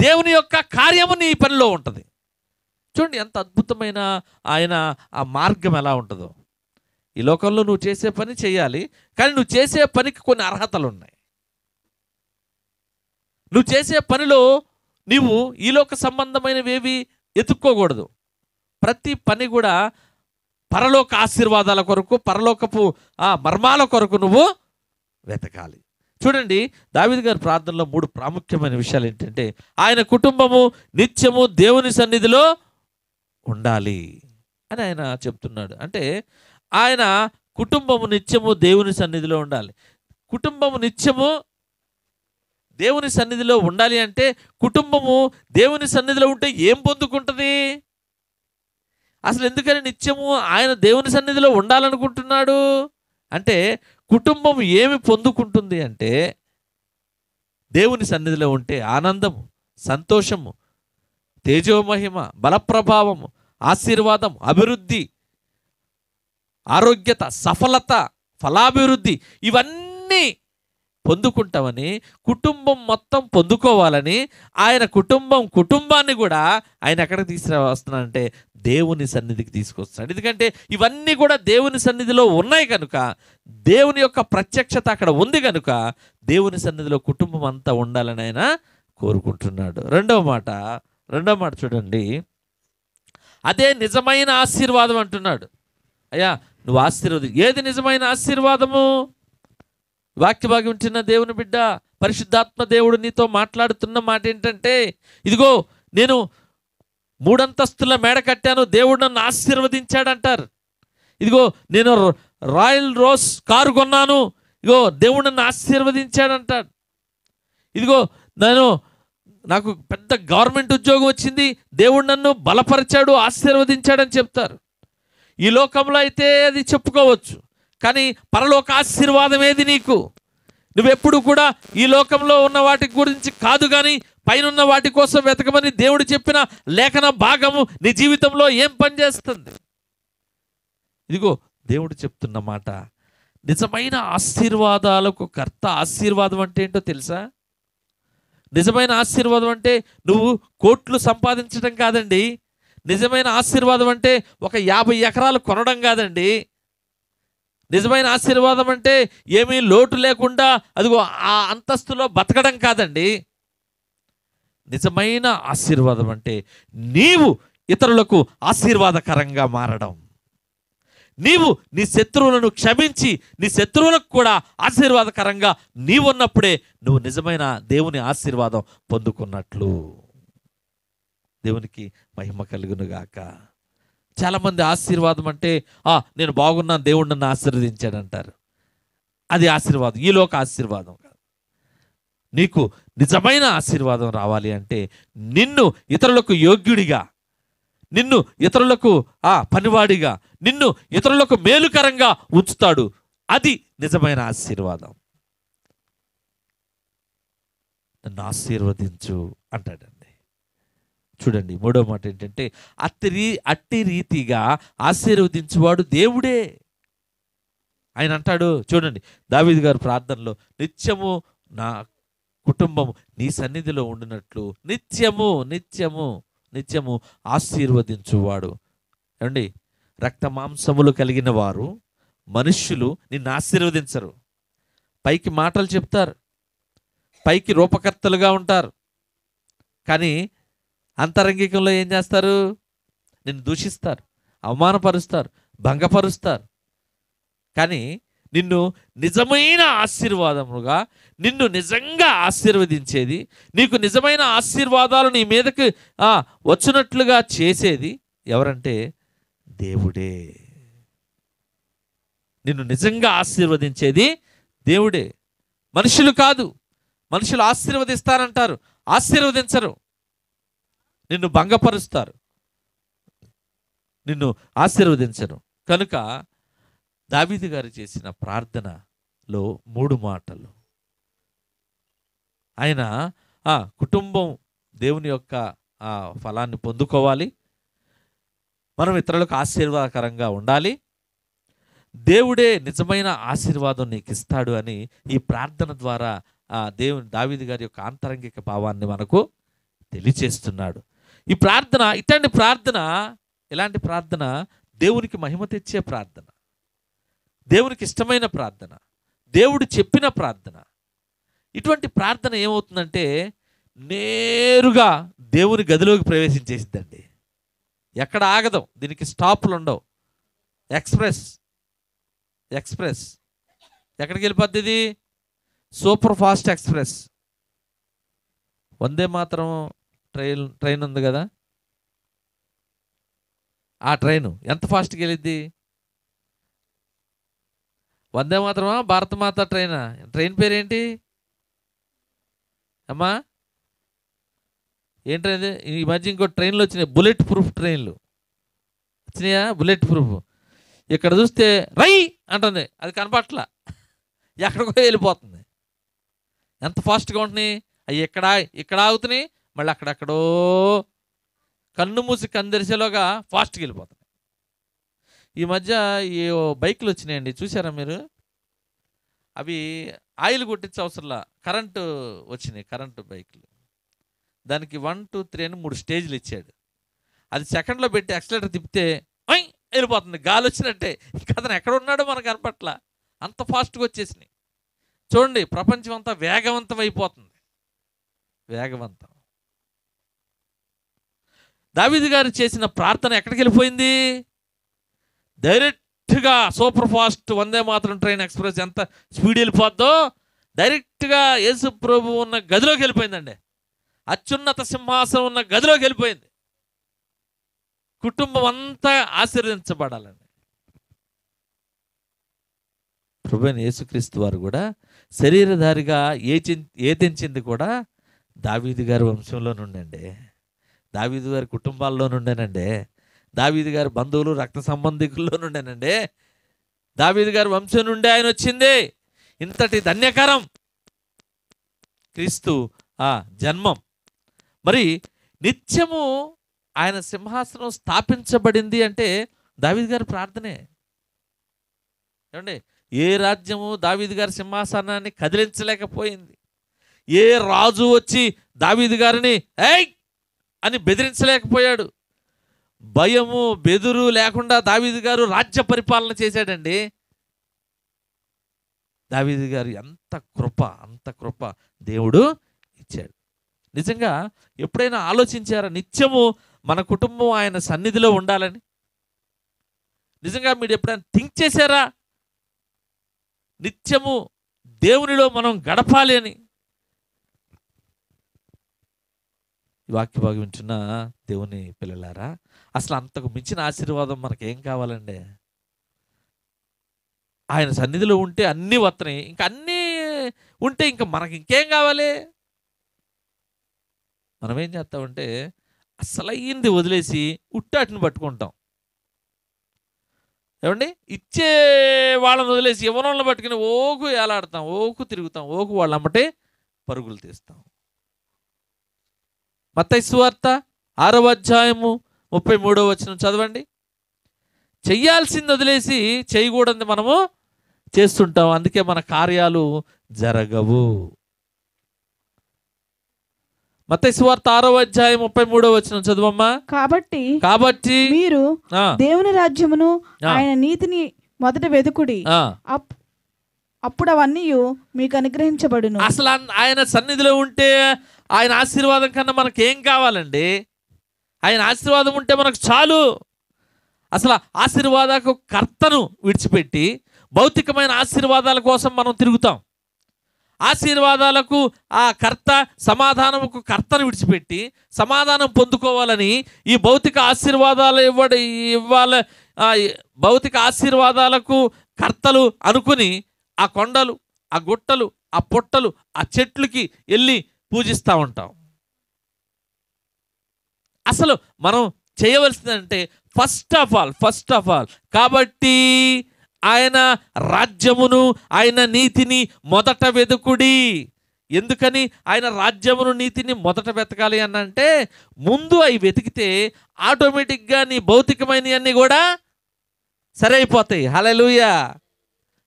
దేవుని యొక్క కార్యము నీ పనిలో ఉంటుంది. చూడండి ఎంత అద్భుతమైన ఆయన ఆ మార్గం ఎలా ఉంటుందో. ఈ లోకంలో నువ్వు చేసే పని చేయాలి, కానీ నువ్వు చేసే పనికి కొన్ని అర్హతలు ఉన్నాయి. నువ్వు చేసే పనిలో నీవు ఈ లోక సంబంధమైనవేవి ఎత్తుక్కోకూడదు. ప్రతి పని కూడా పరలోక ఆశీర్వాదాల కొరకు, పరలోకపు మర్మాల కొరకు నువ్వు వెతకాలి. చూడండి దావీదు గారి ప్రార్థనలో 3 ప్రాముఖ్యమైన విషయాలు ఏంటంటే, ఆయన కుటుంబము నిత్యము దేవుని సన్నిధిలో ఉండాలి అని ఆయన చెప్తున్నాడు. అంటే ఆయన కుటుంబము నిత్యము దేవుని సన్నిధిలో ఉండాలి. కుటుంబము నిత్యము దేవుని సన్నిధిలో ఉండాలి అంటే, కుటుంబము దేవుని సన్నిధిలో ఉంటే ఏం పొందుకుంటుంది? అసలు ఎందుకని నిత్యము ఆయన దేవుని సన్నిధిలో ఉండాలనుకుంటున్నాడు అంటే, కుటుంబం ఏమి పొందుకుంటుంది అంటే, దేవుని సన్నిధిలో ఉంటే ఆనందము, సంతోషము, తేజోమహిమ, బలప్రభావము, ఆశీర్వాదం, అభివృద్ధి, ఆరోగ్యత, సఫలత, ఫలాభివృద్ధి ఇవన్నీ పొందుకుంటామని, కుటుంబం మొత్తం పొందుకోవాలని ఆయన కుటుంబాన్ని కూడా ఆయన ఎక్కడికి తీసుకువస్తున్నాడంటే దేవుని సన్నిధికి తీసుకొస్తున్నాడు. ఎందుకంటే ఇవన్నీ కూడా దేవుని సన్నిధిలో ఉన్నాయి కనుక, దేవుని యొక్క ప్రత్యక్షత అక్కడ ఉంది కనుక, దేవుని సన్నిధిలో కుటుంబం అంతా ఉండాలని ఆయన కోరుకుంటున్నాడు. రెండవ మాట చూడండి, అదే నిజమైన ఆశీర్వాదం అంటున్నాడు. అయ్యా నువ్వు ఏది నిజమైన ఆశీర్వాదము? వాక్యభాగం వింటున్న దేవుని బిడ్డ, పరిశుద్ధాత్మ దేవుడు నీతో మాట్లాడుతున్న మాట ఏంటంటే, ఇదిగో నేను 3 అంతస్తుల మేడ కట్టాను, దేవుడు నన్ను ఆశీర్వదించాడంటారు. ఇదిగో నేను రాయల్ రోస్ కారు కొన్నాను, ఇదిగో దేవుడు నన్ను ఆశీర్వదించాడంటాడు. ఇదిగో నాకు పెద్ద గవర్నమెంట్ ఉద్యోగం వచ్చింది, దేవుడు నన్ను బలపరిచాడు, ఆశీర్వదించాడని చెప్తారు. ఈ లోకంలో అయితే అది చెప్పుకోవచ్చు, కానీ పరలోక ఆశీర్వాదం ఏది నీకు? నువ్వెప్పుడు కూడా ఈ లోకంలో ఉన్న వాటి గురించి కాదు, కానీ పైన వాటి కోసం వెతకమని దేవుడు చెప్పిన లేఖన భాగము నీ జీవితంలో ఏం పనిచేస్తుంది? ఇదిగో దేవుడు చెప్తున్న మాట, నిజమైన ఆశీర్వాదాలకు కర్త. ఆశీర్వాదం అంటే ఏంటో తెలుసా? నిజమైన ఆశీర్వాదం అంటే నువ్వు కోట్లు సంపాదించడం కాదండి. నిజమైన ఆశీర్వాదం అంటే ఒక 50 ఎకరాలు కొనడం కాదండి. నిజమైన ఆశీర్వాదం అంటే ఏమీ లోటు లేకుండా అదిగో ఆ అంతస్తులో బతకడం కాదండి. నిజమైన ఆశీర్వాదం అంటే నీవు ఇతరులకు ఆశీర్వాదకరంగా మారడం. నీవు నీ శత్రువులను క్షమించి నీ శత్రువులకు కూడా ఆశీర్వాదకరంగా నీవున్నప్పుడే నువ్వు నిజమైన దేవుని ఆశీర్వాదం పొందుకున్నట్లు. దేవునికి మహిమ కలుగునుగాక. చాలామంది ఆశీర్వాదం అంటే నేను బాగున్నాను, దేవుడు నన్ను ఆశీర్వదించాడంటారు. అది ఆశీర్వాదం, ఈ లోక ఆశీర్వాదం కాదు. నీకు నిజమైన ఆశీర్వాదం రావాలి అంటే నిన్ను ఇతరులకు యోగ్యుడిగా, నిన్ను ఇతరులకు పనివాడిగా, నిన్ను ఇతరులకు మేలుకరంగా ఉంచుతాడు. అది నిజమైన ఆశీర్వాదం. నన్ను ఆశీర్వదించు అంటాడండి. చూడండి, మూడో మాట ఏంటంటే అట్టి రీతిగా ఆశీర్వదించువాడు దేవుడే. ఆయన అంటాడు, చూడండి, దావీదు గారు ప్రార్థనలో, నిత్యము నా కుటుంబం నీ సన్నిధిలో ఉండినట్లు నిత్యము నిత్యము నిత్యము ఆశీర్వదించువాడు. ఏమండి, రక్త మాంసములు కలిగిన వారు మనుష్యులు నిన్ను ఆశీర్వదించరు. పైకి మాటలు చెప్తారు, పైకి రూపకర్తలుగా ఉంటారు, కానీ అంతరంగికంలో ఏం చేస్తారు? నిన్ను దూషిస్తారు, అవమానపరుస్తారు, భంగపరుస్తారు. కానీ నిన్ను నిజమైన ఆశీర్వాదముగా, నిన్ను నిజంగా ఆశీర్వదించేది, నీకు నిజమైన ఆశీర్వాదాలు నీ మీదకి వచ్చినట్లుగా చేసేది ఎవరంటే దేవుడే. నిన్ను నిజంగా ఆశీర్వదించేది దేవుడే, మనుషులు కాదు. మనుషులు ఆశీర్వదిస్తారంటారు, ఆశీర్వదించరు. నిన్ను భంగపరుస్తారు, నిన్ను ఆశీర్వదించరు. కనుక దావీదు గారు చేసిన ప్రార్థనలో 3 మాటలు. ఆయన కుటుంబం దేవుని యొక్క ఫలాన్ని పొందుకోవాలి, మనం ఇతరులకు ఆశీర్వాదకరంగా ఉండాలి, దేవుడే నిజమైన ఆశీర్వాదం నీకు ఇస్తాడు అని ఈ ప్రార్థన ద్వారా దావీదు గారి యొక్క ఆంతరంగిక భావాన్ని మనకు తెలియచేస్తున్నాడు. ఈ ప్రార్థన, ఇట్లాంటి ప్రార్థన, ఇలాంటి ప్రార్థన దేవునికి మహిమ తెచ్చే ప్రార్థన, దేవునికి ఇష్టమైన ప్రార్థన, దేవుడు చెప్పిన ప్రార్థన. ఇటువంటి ప్రార్థన ఏమవుతుందంటే నేరుగా దేవుని గదిలోకి ప్రవేశించేసిద్దండి. ఎక్కడ ఆగదు, దీనికి స్టాపులు ఉండవు. ఎక్స్ప్రెస్ ఎక్కడికి వెళ్ళిపోద్ది? ఇది సూపర్ ఫాస్ట్ ఎక్స్ప్రెస్. వందే మాత్రం ట్రైన్ ఉంది కదా, ఆ ట్రైను ఎంత ఫాస్ట్కి వెళ్ళిద్ది? వందే మాత్రమా, భారతమాత ట్రైనా? ట్రైన్ పేరేంటి అమ్మా? ఏంటది? ఈ మధ్య ఇంకో ట్రైన్లు వచ్చినాయి, బుల్లెట్ ప్రూఫ్ ట్రైన్లు వచ్చినాయా? Bullet proof. ఇక్కడ చూస్తే రై అంటుంది, అది కనపట్ల, ఎక్కడికో వెళ్ళిపోతుంది. ఎంత ఫాస్ట్గా ఉంటున్నాయి అవి! ఇక్కడ ఆగుతున్నాయి, మళ్ళీ అక్కడెక్కడో కన్ను మూసి కందెరిసేలోగా ఫాస్ట్గా వెళ్ళిపోతున్నాయి. ఈ మధ్య ఈ బైకులు వచ్చినాయండి, చూసారా మీరు? అవి ఆయిల్ కొట్టించే అవసరంలా, కరెంటు వచ్చినాయి, కరెంటు బైకులు. దానికి 1, 2, 3 అని 3 స్టేజ్లు ఇచ్చాడు. అది సెకండ్లో పెట్టి యాక్సిలేటర్ తిప్పితే వెళ్ళిపోతుంది, గాలి వచ్చినట్టే. ఇంకా అతను ఎక్కడ ఉన్నాడో మనకు కనపట్ల, అంత ఫాస్ట్గా వచ్చేసినాయి. చూడండి, ప్రపంచం అంతా వేగవంతం అయిపోతుంది, వేగవంతం. దావీదు గారు చేసిన ప్రార్థన ఎక్కడికి వెళ్ళిపోయింది? డైరెక్ట్గా సూపర్ ఫాస్ట్ వందే మాత్రం ట్రైన్ ఎక్స్ప్రెస్ ఎంత స్పీడ్ వెళ్ళిపోద్దో డైరెక్ట్గా యేసు ప్రభు ఉన్న గదిలోకి వెళ్ళిపోయిందండి. అత్యున్నత సింహాసనం ఉన్న గదిలోకి వెళ్ళిపోయింది. కుటుంబం అంతా ఆశీర్వదించబడాలండి. ప్రభువైన యేసుక్రీస్తు వారు కూడా శరీరధారిగా ఏదించింది కూడా దావీదు గారి వంశంలో నుండండి, దావీదు గారి కుటుంబాల్లో నుండేనండి, దావీదు గారి బంధువులు రక్త సంబంధికుల్లో నుండేనండి, దావీదు గారి వంశం నుండే ఆయన వచ్చింది. ఇంతటి ధన్యకరం క్రీస్తు జన్మం. మరి నిత్యము ఆయన సింహాసనం స్థాపించబడింది అంటే దావీదు గారి ప్రార్థనే. ఏమండి, ఏ రాజ్యము దావీదు గారి సింహాసనాన్ని కదిలించలేకపోయింది. ఏ రాజు వచ్చి దావీదు గారిని ఏయ్ అని బెదిరించలేకపోయాడు. భయము బెదురు లేకుండా దావీదు గారు రాజ్య పరిపాలన చేశాడండి. దావీదు గారు అంత కృప దేవుడు ఇచ్చాడు. నిజంగా ఎప్పుడైనా ఆలోచించారా నిత్యము మన కుటుంబం ఆయన సన్నిధిలో ఉండాలని? నిజంగా మీరు ఎప్పుడైనా థింక్ చేశారా నిత్యము దేవునిలో మనం గడపాలి అని? వాక్య భాగం వింటున్న దేవుని పిల్లలారా, అసలు అంతకు మించిన ఆశీర్వాదం మనకేం కావాలండి? ఆయన సన్నిధిలో ఉంటే అన్నీ వస్తున్నాయి. ఇంకా అన్నీ ఉంటే ఇంకా మనకి ఇంకేం కావాలి? మనం ఏం చేస్తామంటే అసలైంది వదిలేసి ఉట్టాటిని పట్టుకుంటాం. ఏమండి, ఇచ్చే వాళ్ళని వదిలేసి యవ్వనులను పట్టుకుని ఓకు ఏలాడతాం, ఓకు తిరుగుతాం, ఓకు వాళ్ళ అమ్మటే పరుగులు తీస్తాం. మత్తయి సువార్త 6వ అధ్యాయము 33వ వచనం చదవండి. చెయ్యాల్సింది వదిలేసి చేయకూడదు మనము చేస్తుంటాం, అందుకే మన కార్యాలు జరగవు. మత్తయి సువార్త 6వ అధ్యాయం 33వ వచనం చదువమ్మా. కాబట్టి మీరు దేవుని రాజ్యమును ఆయన నీతిని మొదట వెతుకుడి, అప్పుడు అవన్నీ మీకు అనుగ్రహించబడును. అసలు ఆయన సన్నిధిలో ఉంటే ఆయన ఆశీర్వాదం కన్నా మనకేం కావాలండి? ఆయన ఆశీర్వాదం ఉంటే మనకు చాలు. అసలు ఆశీర్వాదకు కర్తను విడిచిపెట్టి భౌతికమైన ఆశీర్వాదాల కోసం మనం తిరుగుతాం. ఆశీర్వాదాలకు ఆ కర్త, సమాధానముకు కర్తను విడిచిపెట్టి సమాధానం పొందుకోవాలని ఈ భౌతిక ఆశీర్వాదాలు ఇవ్వాలి భౌతిక ఆశీర్వాదాలకు కర్తలు అనుకుని ఆ కొండలు, ఆ గుట్టలు, ఆ పుట్టలు, ఆ చెట్లకి వెళ్ళి పూజిస్తూ ఉంటాం. అసలు మనం చేయవలసిందంటే ఫస్ట్ ఆఫ్ ఆల్ కాబట్టి ఆయన రాజ్యమును, ఆయన నీతిని మొదట వెతుకుడి. ఎందుకని ఆయన రాజ్యమును, నీతిని మొదట వెతకాలి అని అంటే, ముందు అవి వెతికితే ఆటోమేటిక్గా నీ భౌతికమైనవన్నీ కూడా సరైపోతాయి. హల్లెలూయా,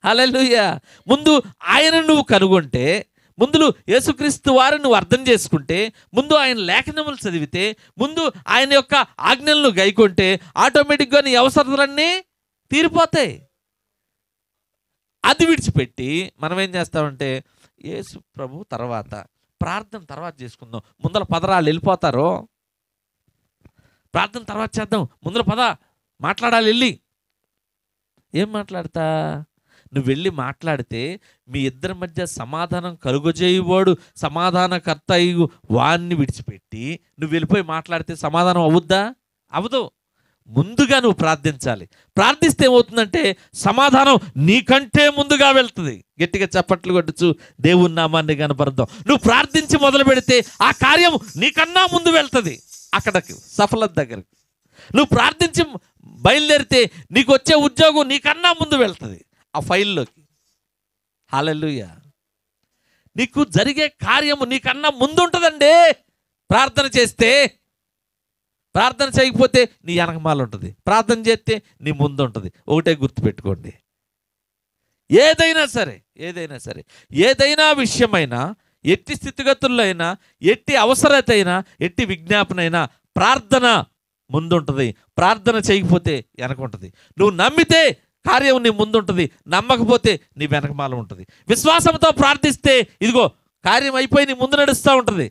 హల్లెలూయా. ముందు ఆయన నువ్వు కనుగొంటే, ముందు యేసుక్రీస్తు వారిని నువ్వు అర్థం చేసుకుంటే, ముందు ఆయన లేఖనములు చదివితే, ముందు ఆయన యొక్క ఆజ్ఞలను గైకొంటే ఆటోమేటిక్గా నీ అవసరాలన్నీ తీరిపోతాయి. అది విడిచిపెట్టి మనం ఏం చేస్తామంటే, యేసు ప్రభు తర్వాత, ప్రార్థన తర్వాత చేసుకుందాం, ముందర పదరాళ్ళు వెళ్ళిపోతారు, ప్రార్థన తర్వాత చేద్దాం, ముందర పద మాట్లాడాలి వెళ్ళి. ఏం మాట్లాడతా? నువ్వు వెళ్ళి మాట్లాడితే మీ ఇద్దరి మధ్య సమాధానం కలుగజేయువాడు సమాధానకర్త అయ్యి వాణ్ణి విడిచిపెట్టి నువ్వు వెళ్ళిపోయి మాట్లాడితే సమాధానం అవుద్దా? అవదు. ముందుగా నువ్వు ప్రార్థించాలి. ప్రార్థిస్తే ఏమవుతుందంటే సమాధానం నీకంటే ముందుగా వెళ్తుంది. గట్టిగా చప్పట్లు కొట్టచ్చు, దేవుని నామాన్ని కనపడదాం. నువ్వు ప్రార్థించి మొదలు పెడితే ఆ కార్యం నీకన్నా ముందు వెళ్తుంది, అక్కడికి సఫలత దగ్గరికి. నువ్వు ప్రార్థించి బయలుదేరితే నీకు వచ్చే ఉద్యోగం నీకన్నా ముందు వెళ్తుంది ఆ ఫైల్లోకి. హల్లెలూయా. నీకు జరిగే కార్యము నీకన్నా ముందు ఉంటుందండి ప్రార్థన చేస్తే. ప్రార్థన చేయకపోతే నీ వెనకమాల ఉంటుంది, ప్రార్థన చేస్తే నీ ముందు ఉంటుంది. ఒకటే గుర్తుపెట్టుకోండి, ఏదైనా సరే ఏదైనా విషయమైనా, ఎట్టి స్థితిగతుల్లో అయినా, ఎట్టి అవసరత అయినా, ఎట్టి విజ్ఞాపన అయినా ప్రార్థన ముందుంటుంది, ప్రార్థన చేయకపోతే వెనక ఉంటుంది. నువ్వు నమ్మితే కార్యం నీ ముందుంటుంది, నమ్మకపోతే నీ వెనకమాల ఉంటుంది. విశ్వాసంతో ప్రార్థిస్తే ఇదిగో కార్యం అయిపోయి నీ ముందు నడుస్తూ ఉంటుంది.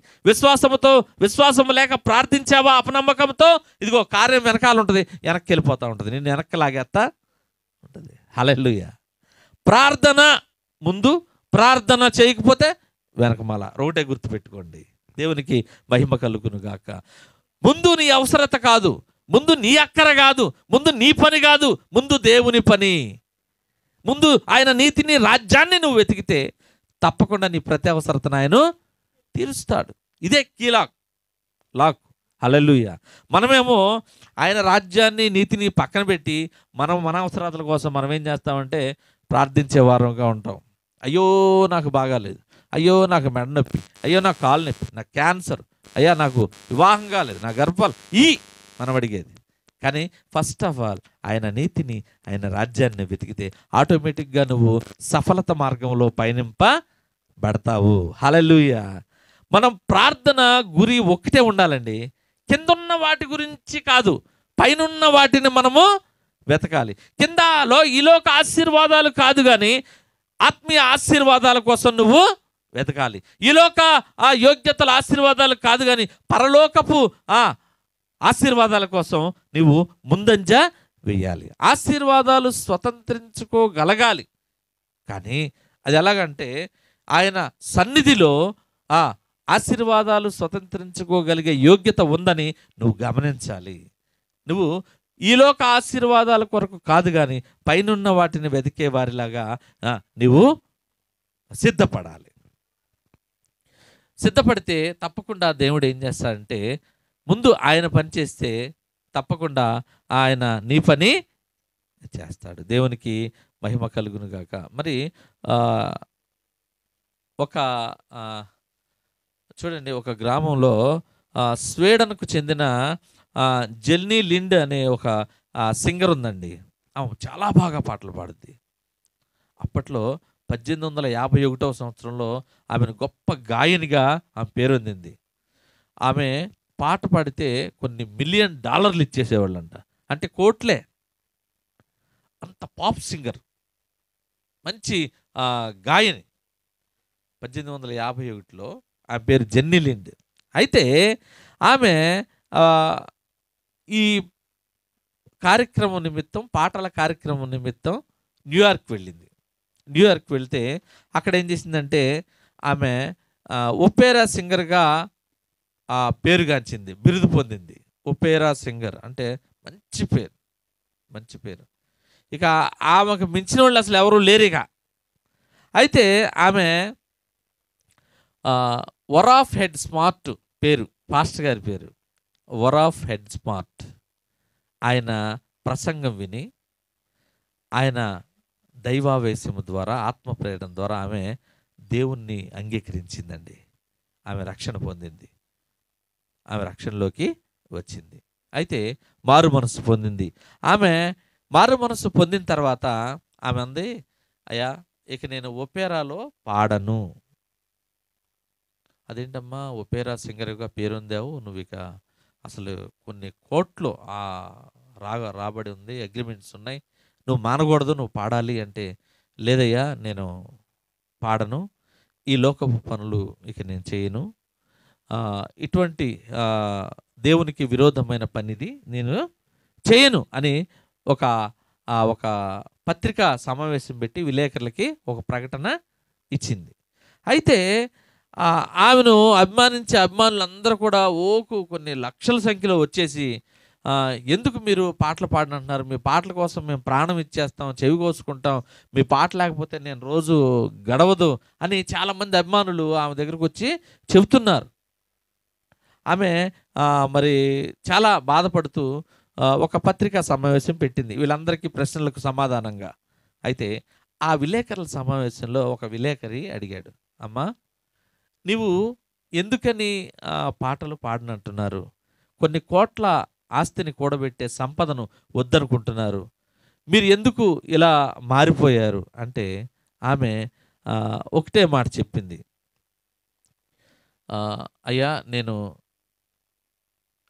విశ్వాసం లేక ప్రార్థించావా అపనమ్మకంతో, ఇదిగో కార్యం వెనకాల ఉంటుంది, వెనక్కి వెళ్ళిపోతూ ఉంటుంది, నేను వెనక్కి లాగేస్తా ఉంటుంది. హల్లెలూయా. ప్రార్థన ముందు, ప్రార్థన చేయకపోతే వెనకమాల. ఒకటే గుర్తుపెట్టుకోండి. దేవునికి మహిమ కలుగును గాక. ముందు నీ అవసరత కాదు, ముందు నీ అక్కర కాదు, ముందు నీ పని కాదు, ముందు దేవుని పని. ముందు ఆయన నీతిని, రాజ్యాన్ని నువ్వు వెతికితే తప్పకుండా నీ ప్రతి అవసరతను ఆయన తీరుస్తాడు. ఇదే లాక్. హల్లెలూయా. మనమేమో ఆయన రాజ్యాన్ని, నీతిని పక్కన పెట్టి మన అవసరాల కోసం మనం ఏం చేస్తామంటే ప్రార్థించే వారంగా ఉంటాం. అయ్యో నాకు బాగాలేదు, అయ్యో నాకు మెడ నొప్పి, అయ్యో నాకు కాలు నొప్పి, నాకు క్యాన్సర్, అయ్యా నాకు వివాహం కాలేదు, నా గర్భాలు మనం అడిగేది. కానీ ఫస్ట్ ఆఫ్ ఆల్ ఆయన నీతిని, ఆయన రాజ్యాన్ని వెతికితే ఆటోమేటిక్గా నువ్వు సఫలత మార్గంలో పయనింపబడతావు. హల్లెలూయా. మనం ప్రార్థన గురి ఒక్కటే ఉండాలండి, కిందున్న వాటి గురించి కాదు, పైనున్న వాటిని మనము వెతకాలి. కిందలో ఈలోక ఆశీర్వాదాలు కాదు, కానీ ఆత్మీయ ఆశీర్వాదాల కోసం నువ్వు వెతకాలి. ఈలోక ఆ యోగ్యతల ఆశీర్వాదాలు కాదు, కానీ పరలోకపు ఆశీర్వాదాల కోసం నువ్వు ముందంజ వేయాలి. ఆశీర్వాదాలు స్వతంత్రించుకోగలగాలి, కానీ అది ఎలాగంటే ఆయన సన్నిధిలో ఆశీర్వాదాలు స్వతంత్రించుకోగలిగే యోగ్యత ఉందని నువ్వు గమనించాలి. నువ్వు ఈ లోక ఆశీర్వాదాల కొరకు కాదు, కానీ పైనున్న వాటిని వెతికే వారిలాగా నీవు సిద్ధపడాలి. సిద్ధపడితే తప్పకుండా దేవుడు ఏం చేస్తాడంటే, ముందు ఆయన పని చేస్తే తప్పకుండా ఆయన నీ పని చేస్తాడు. దేవునికి మహిమ కలుగును గాక. మరి ఒక చూడండి, ఒక గ్రామంలో స్వీడన్కు చెందిన జెన్నీ లిండ్ అనే ఒక సింగర్ ఉందండి. ఆమె చాలా బాగా పాటలు పాడుద్ది. అప్పట్లో 1851 సంవత్సరంలో ఆమెను గొప్ప గాయనిగా ఆమె పేరొందింది. ఆమె పాట పాడితే కొన్ని $1,000,000 ఇచ్చేసేవాళ్ళంట, అంటే కోట్లే. అంత పాప్ సింగర్, మంచి గాయని. 1851లో ఆమె పేరు జెన్నీ లిండ్. అయితే ఆమె ఈ కార్యక్రమం నిమిత్తం, పాటల కార్యక్రమం నిమిత్తం న్యూయార్క్ వెళ్ళింది. న్యూయార్క్ వెళ్తే అక్కడ ఏం చేసిందంటే, ఆమె ఒపేరా సింగర్గా పేరుగాంచింది, బిరుదు పొందింది. ఒపేరా సింగర్ అంటే మంచి పేరు, మంచి పేరు. ఇక ఆమెకు మించిన వాళ్ళు అసలు ఎవరు లేరు ఇక. అయితే ఆమె వరాఫ్ హెడ్ స్మార్ట్ పేరు, పాస్టర్ గారి పేరు వరాఫ్ హెడ్ స్మార్ట్. ఆయన ప్రసంగం విని, ఆయన దైవావేశము ద్వారా, ఆత్మప్రేరణ ద్వారా ఆమె దేవుణ్ణి అంగీకరించిందండి. ఆమె రక్షణ పొందింది, ఆమె రక్షణలోకి వచ్చింది. అయితే మారు మనసు పొందింది. ఆమె మారు మనసు పొందిన తర్వాత ఆమె అంది, అయ్యా ఇక నేను ఒపేరాలో పాడను. అదేంటమ్మా, ఒపేరా సింగర్గా పేరొందావు, నువ్వు ఇక అసలు కొన్ని కోట్లు రాబడి ఉంది, అగ్రిమెంట్స్ ఉన్నాయి, నువ్వు మానకూడదు, నువ్వు పాడాలి అంటే, లేదయ్యా నేను పాడను, ఈ లోకపు పనులు ఇక నేను చేయను, ఇటువంటి దేవునికి విరోధమైన పనిది నేను చేయను అని ఒక పత్రికా సమావేశం పెట్టి విలేకరులకి ఒక ప్రకటన ఇచ్చింది. అయితే ఆమెను అభిమానించే అభిమానులందరూ కూడా కొన్ని లక్షల సంఖ్యలో వచ్చేసి, ఎందుకు మీరు పాటలు పాడనంటున్నారు, మీ పాటల కోసం మేము ప్రాణం ఇచ్చేస్తాం, చెవి కోసుకుంటాం, మీ పాట లేకపోతే నేను రోజు గడవదు అని చాలామంది అభిమానులు ఆమె దగ్గరకు వచ్చి చెబుతున్నారు. ఆమె మరి చాలా బాధపడుతూ ఒక పత్రికా సమావేశం పెట్టింది వీళ్ళందరికీ ప్రశ్నలకు సమాధానంగా. అయితే ఆ విలేకరుల సమావేశంలో ఒక విలేకరి అడిగాడు, అమ్మా నీవు ఎందుకని పాటలు పాడనంటున్నారు, కొన్ని కోట్ల ఆస్తిని కూడబెట్టే సంపదను వద్దనుకుంటున్నారు, మీరు ఎందుకు ఇలా మారిపోయారు అంటే, ఆమె ఒకటే మాట చెప్పింది, అయ్యా నేను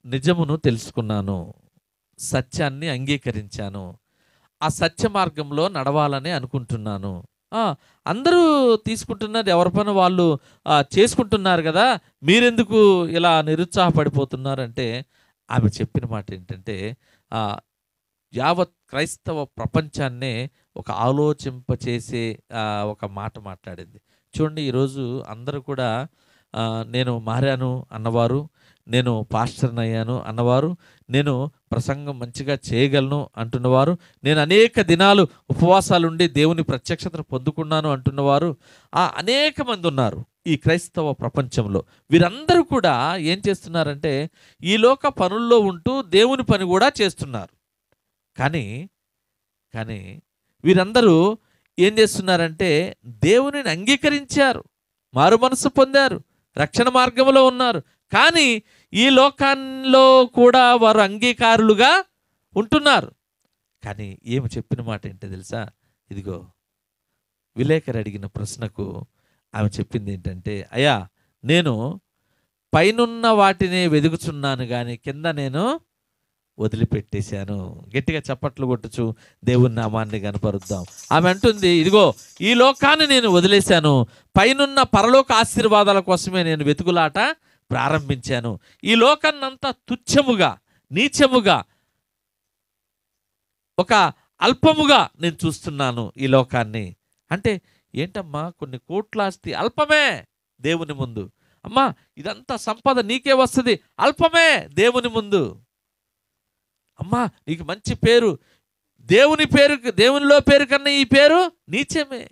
నిజమును తెలుసుకున్నాను, సత్యాన్ని అంగీకరించాను, ఆ సత్య మార్గంలో నడవాలని అనుకుంటున్నాను, అందరూ తీసుకుంటున్నారు, ఎవరి పని వాళ్ళు చేసుకుంటున్నారు కదా, మీరెందుకు ఇలా నిరుత్సాహపడిపోతున్నారంటే, ఆమె చెప్పిన మాట ఏంటంటే, యావత్ క్రైస్తవ ప్రపంచాన్నే ఒక ఆలోచింపచేసే ఒక మాట మాట్లాడింది. చూడండి, ఈరోజు అందరూ కూడా నేను మారాను అన్నవారు, నేను పాస్టర్ని అయ్యాను అన్నవారు, నేను ప్రసంగం మంచిగా చేయగలను అంటున్నవారు, నేను అనేక దినాలు ఉపవాసాలుండి దేవుని ప్రత్యక్షతను పొందుకున్నాను అంటున్నవారు అనేక మంది ఉన్నారు ఈ క్రైస్తవ ప్రపంచంలో. వీరందరూ కూడా ఏం చేస్తున్నారంటే, ఈ లోక పనుల్లో ఉంటూ దేవుని పని కూడా చేస్తున్నారు. కానీ వీరందరూ ఏం చేస్తున్నారంటే, దేవునిని అంగీకరించారు, మారు మనసు పొందారు, రక్షణ మార్గంలో ఉన్నారు, కానీ ఈ లోకంలో కూడా వారు అంగీకారులుగా ఉంటున్నారు. కానీ ఏమి చెప్పిన మాట ఏంటో తెలుసా, ఇదిగో విలేకరు అడిగిన ప్రశ్నకు ఆమె చెప్పింది ఏంటంటే, అయ్యా నేను పైనున్న వాటినే వెదుగుచున్నాను కానీ కింద నేను వదిలిపెట్టేశాను. గట్టిగా చప్పట్లు కొట్టుచు దేవుని నామాన్ని కనపరుద్దాం. ఆమె అంటుంది, ఇదిగో ఈ లోకాన్ని నేను వదిలేశాను, పైనున్న పరలోక ఆశీర్వాదాల కోసమే నేను వెతుకులాట ప్రారంభించాను, ఈ లోకాన్నంతా తుచ్చముగా, నీచముగా, ఒక అల్పముగా నేను చూస్తున్నాను ఈ లోకాన్ని. అంటే ఏంటమ్మా, కొన్ని కోట్లాస్తి అల్పమే దేవుని ముందు. అమ్మా ఇదంతా సంపద నీకే వస్తుంది, అల్పమే దేవుని ముందు. అమ్మా నీకు మంచి పేరు, దేవునిలో పేరు కన్నా ఈ పేరు నీచమే.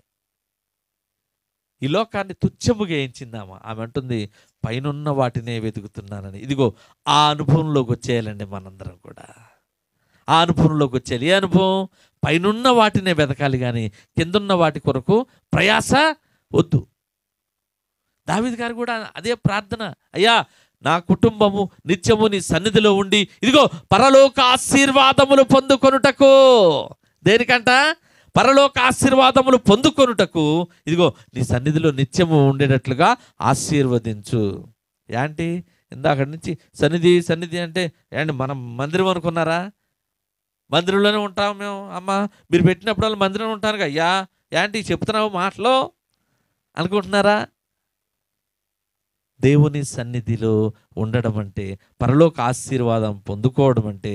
ఈ లోకాన్ని తుచ్చముగా ఎంచిందామా. ఆమె అంటుంది పైనున్న వాటినే వెతుకుతున్నానని. ఇదిగో ఆ అనుభవంలోకి వచ్చేయాలండి మనందరం కూడా. ఆ అనుభవంలోకి వచ్చేయాలి. ఏ అనుభవం? పైనున్న వాటినే వెతకాలి, కానీ కిందున్న వాటి కొరకు ప్రయాస వద్దు. దావీదు గారు కూడా అదే ప్రార్థన, అయ్యా నా కుటుంబము నిత్యము నీ సన్నిధిలో ఉండి ఇదిగో పరలోక ఆశీర్వాదములు పొందుకొనుటకు. దేనికంట? పరలోక ఆశీర్వాదములు పొందుకొనుటకు ఇదిగో నీ సన్నిధిలో నిత్యము ఉండేటట్లుగా ఆశీర్వదించు. ఏంటి ఇందాక నుంచి సన్నిధి సన్నిధి అంటే ఏంటి మనం మందిరం అనుకున్నారా? మందిరంలోనే ఉంటాం మేము. అమ్మ మీరు పెట్టినప్పుడు మందిరంలో ఉంటాను అయ్యా, ఏంటి చెప్తున్నావు మాటలో అనుకుంటున్నారా? దేవుని సన్నిధిలో ఉండడం అంటే, పరలోక ఆశీర్వాదం పొందుకోవడం అంటే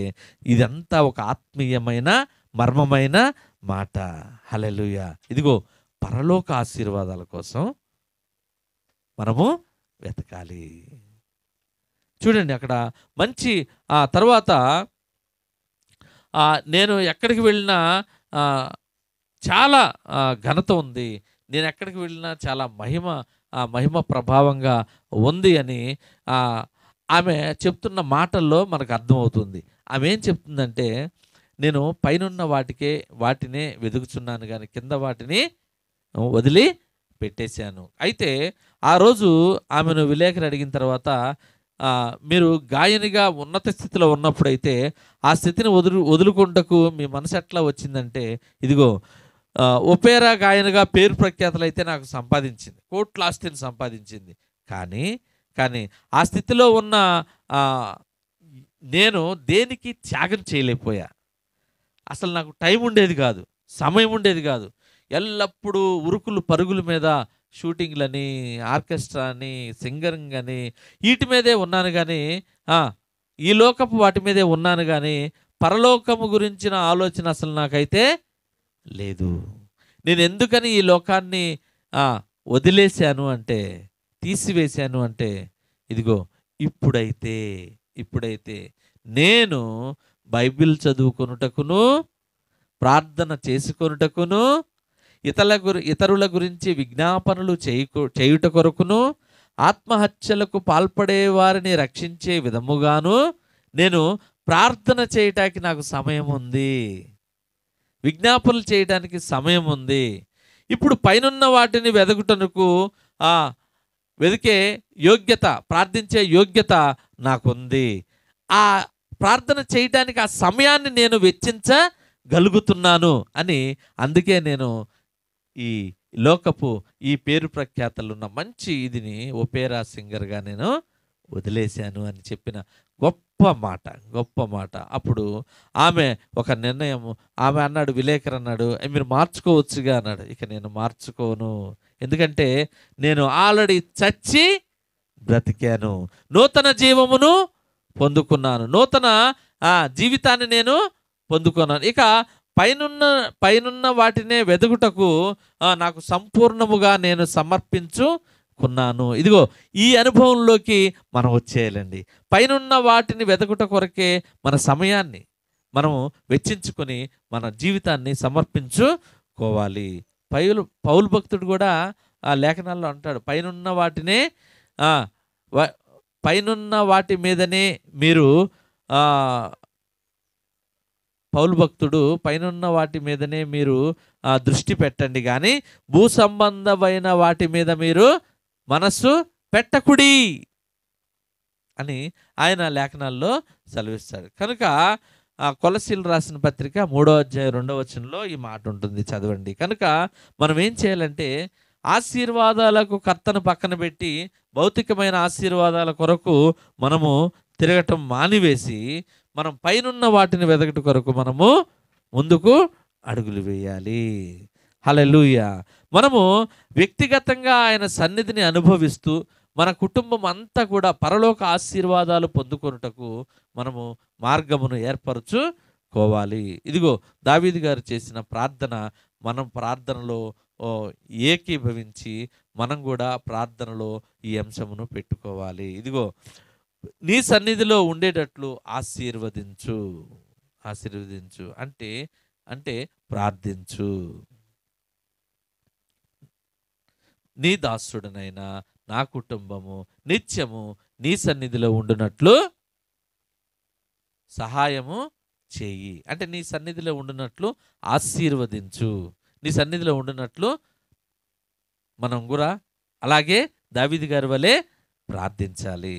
ఇదంతా ఒక ఆత్మీయమైన మర్మమైన మాట. హల్లెలూయా. ఇదిగో పరలోక ఆశీర్వాదాల కోసం మనము వెతకాలి. చూడండి అక్కడ మంచి తర్వాత నేను ఎక్కడికి వెళ్ళినా చాలా ఘనత ఉంది, నేను ఎక్కడికి వెళ్ళినా చాలా మహిమ ప్రభావంగా ఉంది అని ఆమె చెప్తున్న మాటల్లో మనకు అర్థమవుతుంది. ఆమె ఏం చెప్తుందంటే, నేను పైనున్న వాటినే వెతుకుచున్నాను కానీ కింద వాటిని వదిలి పెట్టేశాను. అయితే ఆ రోజు ఆమెను విలేకరు అడిగిన తర్వాత, మీరు గాయనిగా ఉన్నత స్థితిలో ఉన్నప్పుడైతే ఆ స్థితిని వదులుకుంటకు మీ మనసు ఎట్లా వచ్చిందంటే, ఇదిగో ఒపేరా గాయనగా పేరు ప్రఖ్యాతలు అయితే నాకు సంపాదించింది, కోట్ల ఆస్తిని సంపాదించింది. కానీ ఆ స్థితిలో ఉన్న నేను దేనికి త్యాగం చేయలేకపోయా. అసలు నాకు టైం ఉండేది కాదు, సమయం ఉండేది కాదు. ఎల్లప్పుడూ ఉరుకులు పరుగుల మీద షూటింగ్లని, ఆర్కెస్ట్రా అని, సింగరింగ్ అని వీటి మీదే ఉన్నాను కానీ, ఈ లోకపు వాటి మీదే ఉన్నాను కానీ పరలోకము గురించిన ఆలోచన అసలు నాకైతే లేదు. నేను ఎందుకని ఈ లోకాన్ని వదిలేశాను అంటే, తీసివేశాను అంటే, ఇదిగో ఇప్పుడైతే నేను బైబిల్ చదువుకొనుటకును, ప్రార్థన చేసుకొనుటకును, ఇతరుల గురించి విజ్ఞాపనలు చేయుట కొరకును, ఆత్మహత్యలకు పాల్పడే వారిని రక్షించే విధముగాను నేను ప్రార్థన చేయటానికి నాకు సమయం ఉంది, విజ్ఞాపనలు చేయడానికి సమయం ఉంది. ఇప్పుడు పైనున్న వాటిని వెదకుటకు వెదికే యోగ్యత, ప్రార్థించే యోగ్యత నాకుంది. ఆ ప్రార్థన చేయడానికి ఆ సమయాన్ని నేను వెచ్చించగలుగుతున్నాను అని, అందుకే నేను ఈ లోకపు ఈ పేరు ప్రఖ్యాతలున్న మంచి ఇదిని ఒపేరా సింగర్గా నేను వదిలేశాను అని చెప్పిన గొప్ప మాట. అప్పుడు ఆమె ఒక నిర్ణయం, ఆమె అన్నాడు, విలేకరు అన్నాడు, మీరు మార్చుకోవచ్చుగా అన్నాడు. ఇక నేను మార్చుకోను, ఎందుకంటే నేను ఆల్రెడీ చచ్చి బ్రతికాను, నూతన జీవమును పొందుకున్నాను, నూతన జీవితాన్ని నేను పొందుకున్నాను. ఇక పైనున్న వాటినే వెదుగుటకు నాకు సంపూర్ణముగా నేను సమర్పించుకున్నాను. ఇదిగో ఈ అనుభవంలోకి మనం వచ్చేయాలండి. పైనున్న వాటిని వెదకుట కొరకే మన సమయాన్ని మనము వెచ్చించుకొని మన జీవితాన్ని సమర్పించుకోవాలి. పౌలు భక్తుడు కూడా ఆ లేఖనాల్లో అంటాడు, పైనున్న వాటి మీదనే మీరు పౌలు భక్తుడు పైనున్న వాటి మీదనే మీరు దృష్టి పెట్టండి, కానీ భూ సంబంధమైన వాటి మీద మీరు మనస్సు పెట్టకుడి అని ఆయన లేఖనాల్లో సెలవిస్తాడు. కనుక కొలసీలు రాసిన పత్రిక 3వ అధ్యాయం 2వ వచనంలో ఈ మాట ఉంటుంది, చదవండి. కనుక మనం ఏం చేయాలంటే, ఆశీర్వాదాలకు కర్తను పక్కన పెట్టి భౌతికమైన ఆశీర్వాదాల కొరకు మనము తిరగటం మానివేసి మనం పైనున్న వాటిని వెదకటి కొరకు మనము ముందుకు అడుగులు వేయాలి. హల్లెలూయా. మనము వ్యక్తిగతంగా ఆయన సన్నిధిని అనుభవిస్తూ మన కుటుంబం అంతా కూడా పరలోక ఆశీర్వాదాలు పొందుకొనుటకు మనము మార్గమును ఏర్పరచుకోవాలి. ఇదిగో దావీదు గారు చేసిన ప్రార్థన, మనం ప్రార్థనలో ఏకీభవించి మనం కూడా ప్రార్థనలో ఈ అంశమును పెట్టుకోవాలి. ఇదిగో నీ సన్నిధిలో ఉండేటట్లు ఆశీర్వదించు. ఆశీర్వదించు అంటే అంటే ప్రార్థించు. నీ దాసుడనైనా నా కుటుంబము నిత్యము నీ సన్నిధిలో ఉండునట్లు సహాయము చేయి. అంటే నీ సన్నిధిలో ఉండునట్లు ఆశీర్వదించు. నీ సన్నిధిలో ఉండునట్లు మనం కూడా అలాగే దావీదు గారి వలె ప్రార్థించాలి.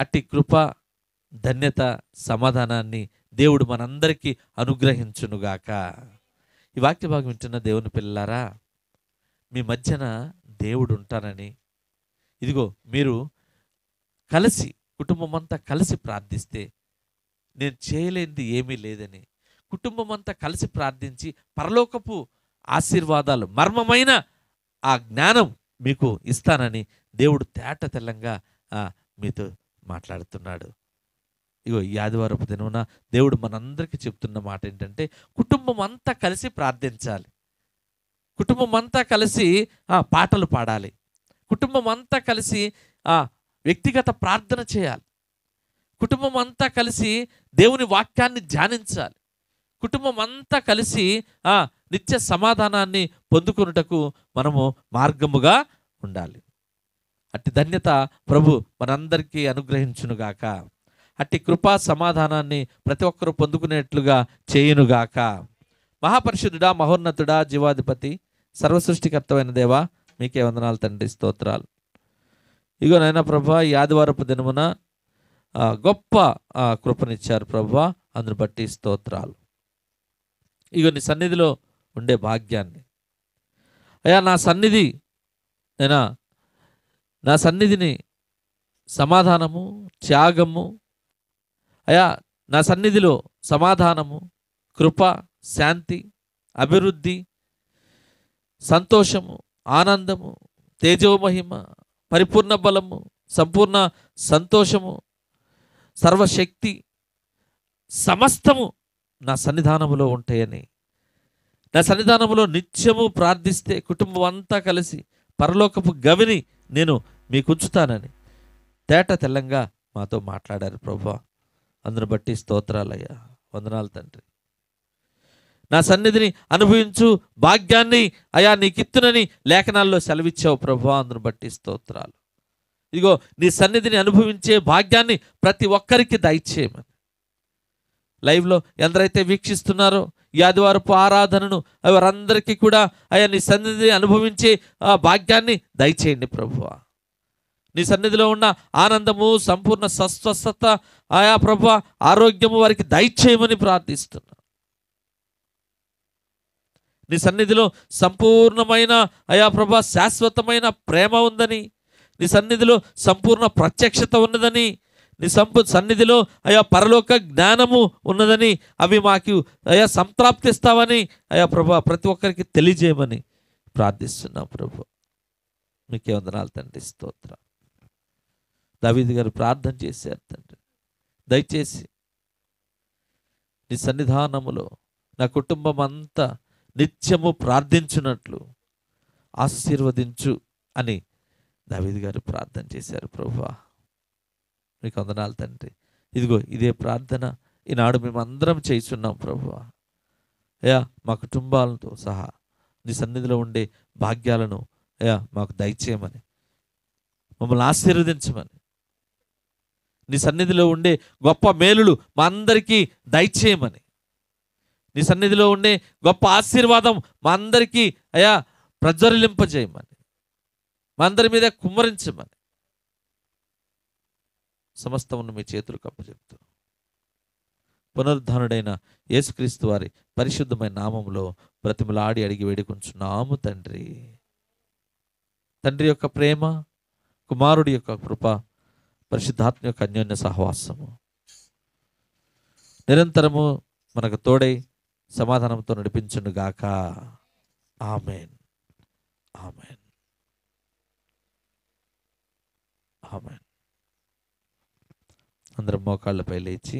అట్టి కృప, ధన్యత, సమాధానాన్ని దేవుడు మనందరికీ అనుగ్రహించునుగాక. ఈ వాక్య భాగం వింటున్న దేవుని పిల్లలారా, మీ మధ్యన దేవుడు ఉంటానని, ఇదిగో మీరు కలిసి కుటుంబం అంతా కలిసి ప్రార్థిస్తే నేను చేయలేనిది ఏమీ లేదని, కుటుంబం అంతా కలిసి ప్రార్థించి పరలోకపు ఆశీర్వాదాలు, మర్మమైన ఆ జ్ఞానం మీకు ఇస్తానని దేవుడు తేట తెల్లంగా మీతో మాట్లాడుతున్నాడు. ఇగో ఈ ఆదివారపు దినమున దేవుడు మనందరికీ చెప్తున్న మాట ఏంటంటే, కుటుంబం అంతా కలిసి ప్రార్థించాలి. కుటుంబం అంతా కలిసి పాటలు పాడాలి. కుటుంబం అంతా కలిసి వ్యక్తిగత ప్రార్థన చేయాలి. కుటుంబం అంతా కలిసి దేవుని వాక్యాన్ని ధ్యానించాలి. కుటుంబం అంతా కలిసి నిత్య సమాధానాన్ని పొందుకొనుటకు మనము మార్గముగా ఉండాలి. అట్టి ధన్యత ప్రభు మనందరికీ అనుగ్రహించునుగాక. అట్టి కృపా సమాధానాన్ని ప్రతి ఒక్కరూ పొందుకునేట్లుగా చేయునుగాక. మహాపరిశుద్ధుడా, మహోన్నతుడా, జీవాధిపతి, సర్వసృష్టికర్తమైన దేవా, మీకే వందనాలు తండ్రి, స్తోత్రాలు. ఇగో నాయన ప్రభా, ఈ ఆదివారపు దినమున గొప్ప కృపనిచ్చారు ప్రభా, అందును బట్టి స్తోత్రాలు. ఇగో నీ సన్నిధిలో ఉండే భాగ్యాన్ని అయ్యా, నా సన్నిధిని సమాధానము, త్యాగము అయ్యా, నా సన్నిధిలో సమాధానము, కృప, శాంతి, అభివృద్ధి, సంతోషము, ఆనందము, తేజోమహిమ, పరిపూర్ణ బలము, సంపూర్ణ సంతోషము, సర్వశక్తి సమస్తము నా సన్నిధానములో ఉంటాయని, నా సన్నిధానములో నిత్యము ప్రార్థిస్తే కుటుంబం అంతా కలిసి పరలోకపు గవిని నేను మీకు ఉంచుతానని తేట తెల్లంగా మాతో మాట్లాడారు ప్రభువా. అందును బట్టి స్తోత్రాలయ్యా, వందనాలు తండ్రి. నా సన్నిధిని అనుభవించు భాగ్యాన్ని అయా నీకిత్తునని లేఖనాల్లో సెలవిచ్చావు ప్రభువా, అందును బట్టి స్తోత్రాలు. ఇదిగో నీ సన్నిధిని అనుభవించే భాగ్యాన్ని ప్రతి ఒక్కరికి దయచేయమని, లైవ్లో ఎందరైతే వీక్షిస్తున్నారో ఈ ఆదివారపు ఆరాధనను వారందరికీ కూడా అయా నీ సన్నిధిని అనుభవించే భాగ్యాన్ని దయచేయండి ప్రభువా. నీ సన్నిధిలో ఉన్న ఆనందము, సంపూర్ణ స్వస్థత ఆయా ప్రభువా, ఆరోగ్యము వారికి దయచేయమని ప్రార్థిస్తున్నా. నీ సన్నిధిలో సంపూర్ణమైన అయా ప్రభా శాశ్వతమైన ప్రేమ ఉందని, నీ సన్నిధిలో సంపూర్ణ ప్రత్యక్షత ఉన్నదని, నీ సన్నిధిలో అయా పరలోక జ్ఞానము ఉన్నదని, అవి మాకు అయా సంప్రాప్తిస్తావని అయా ప్రభా ప్రతి ఒక్కరికి తెలియజేయమని ప్రార్థిస్తున్నాం ప్రభు. మీకే వందనాలు తండ్రి, స్తోత్రం. దావీదు గారు ప్రార్థన చేశారు తండ్రి, దయచేసి నీ సన్నిధానములో నా కుటుంబం అంతా నిత్యము ప్రార్థించున్నట్లు ఆశీర్వదించు అని దావీదు గారు ప్రార్థన చేశారు ప్రభువా. మీకు వందనాలు తండ్రి. ఇదిగో ఇదే ప్రార్థన ఈనాడు మేము అందరం చేస్తున్నాం ప్రభువా. అయ్యా, మా కుటుంబాలతో సహా నీ సన్నిధిలో ఉండే భాగ్యాలను అయ్యా మాకు దయచేయమని, మమ్మల్ని ఆశీర్వదించమని, నీ సన్నిధిలో ఉండే గొప్ప మేలులు మా అందరికీ దయచేయమని, నీ సన్నిధిలో ఉండే గొప్ప ఆశీర్వాదం మా అందరికీ అయా ప్రజ్వరిలింపజేయమని, మా అందరి మీద కుమ్మరించమని సమస్తమును మీ చేతులకు అప్పచెప్తూ పునరుద్ధానుడైన యేసుక్రీస్తు వారి పరిశుద్ధమైన నామములో బ్రతిమలాడి అడిగి వేడుకుంటున్నాము తండ్రి. తండ్రి యొక్క ప్రేమ, కుమారుడి యొక్క కృప, పరిశుద్ధాత్మ యొక్క అన్యోన్య సహవాసము నిరంతరము మనకు తోడై సమాధానంతో నడిపించునుగాక. ఆమేన్, ఆమేన్, ఆమేన్. అందరం మోకాళ్ళపై లేచి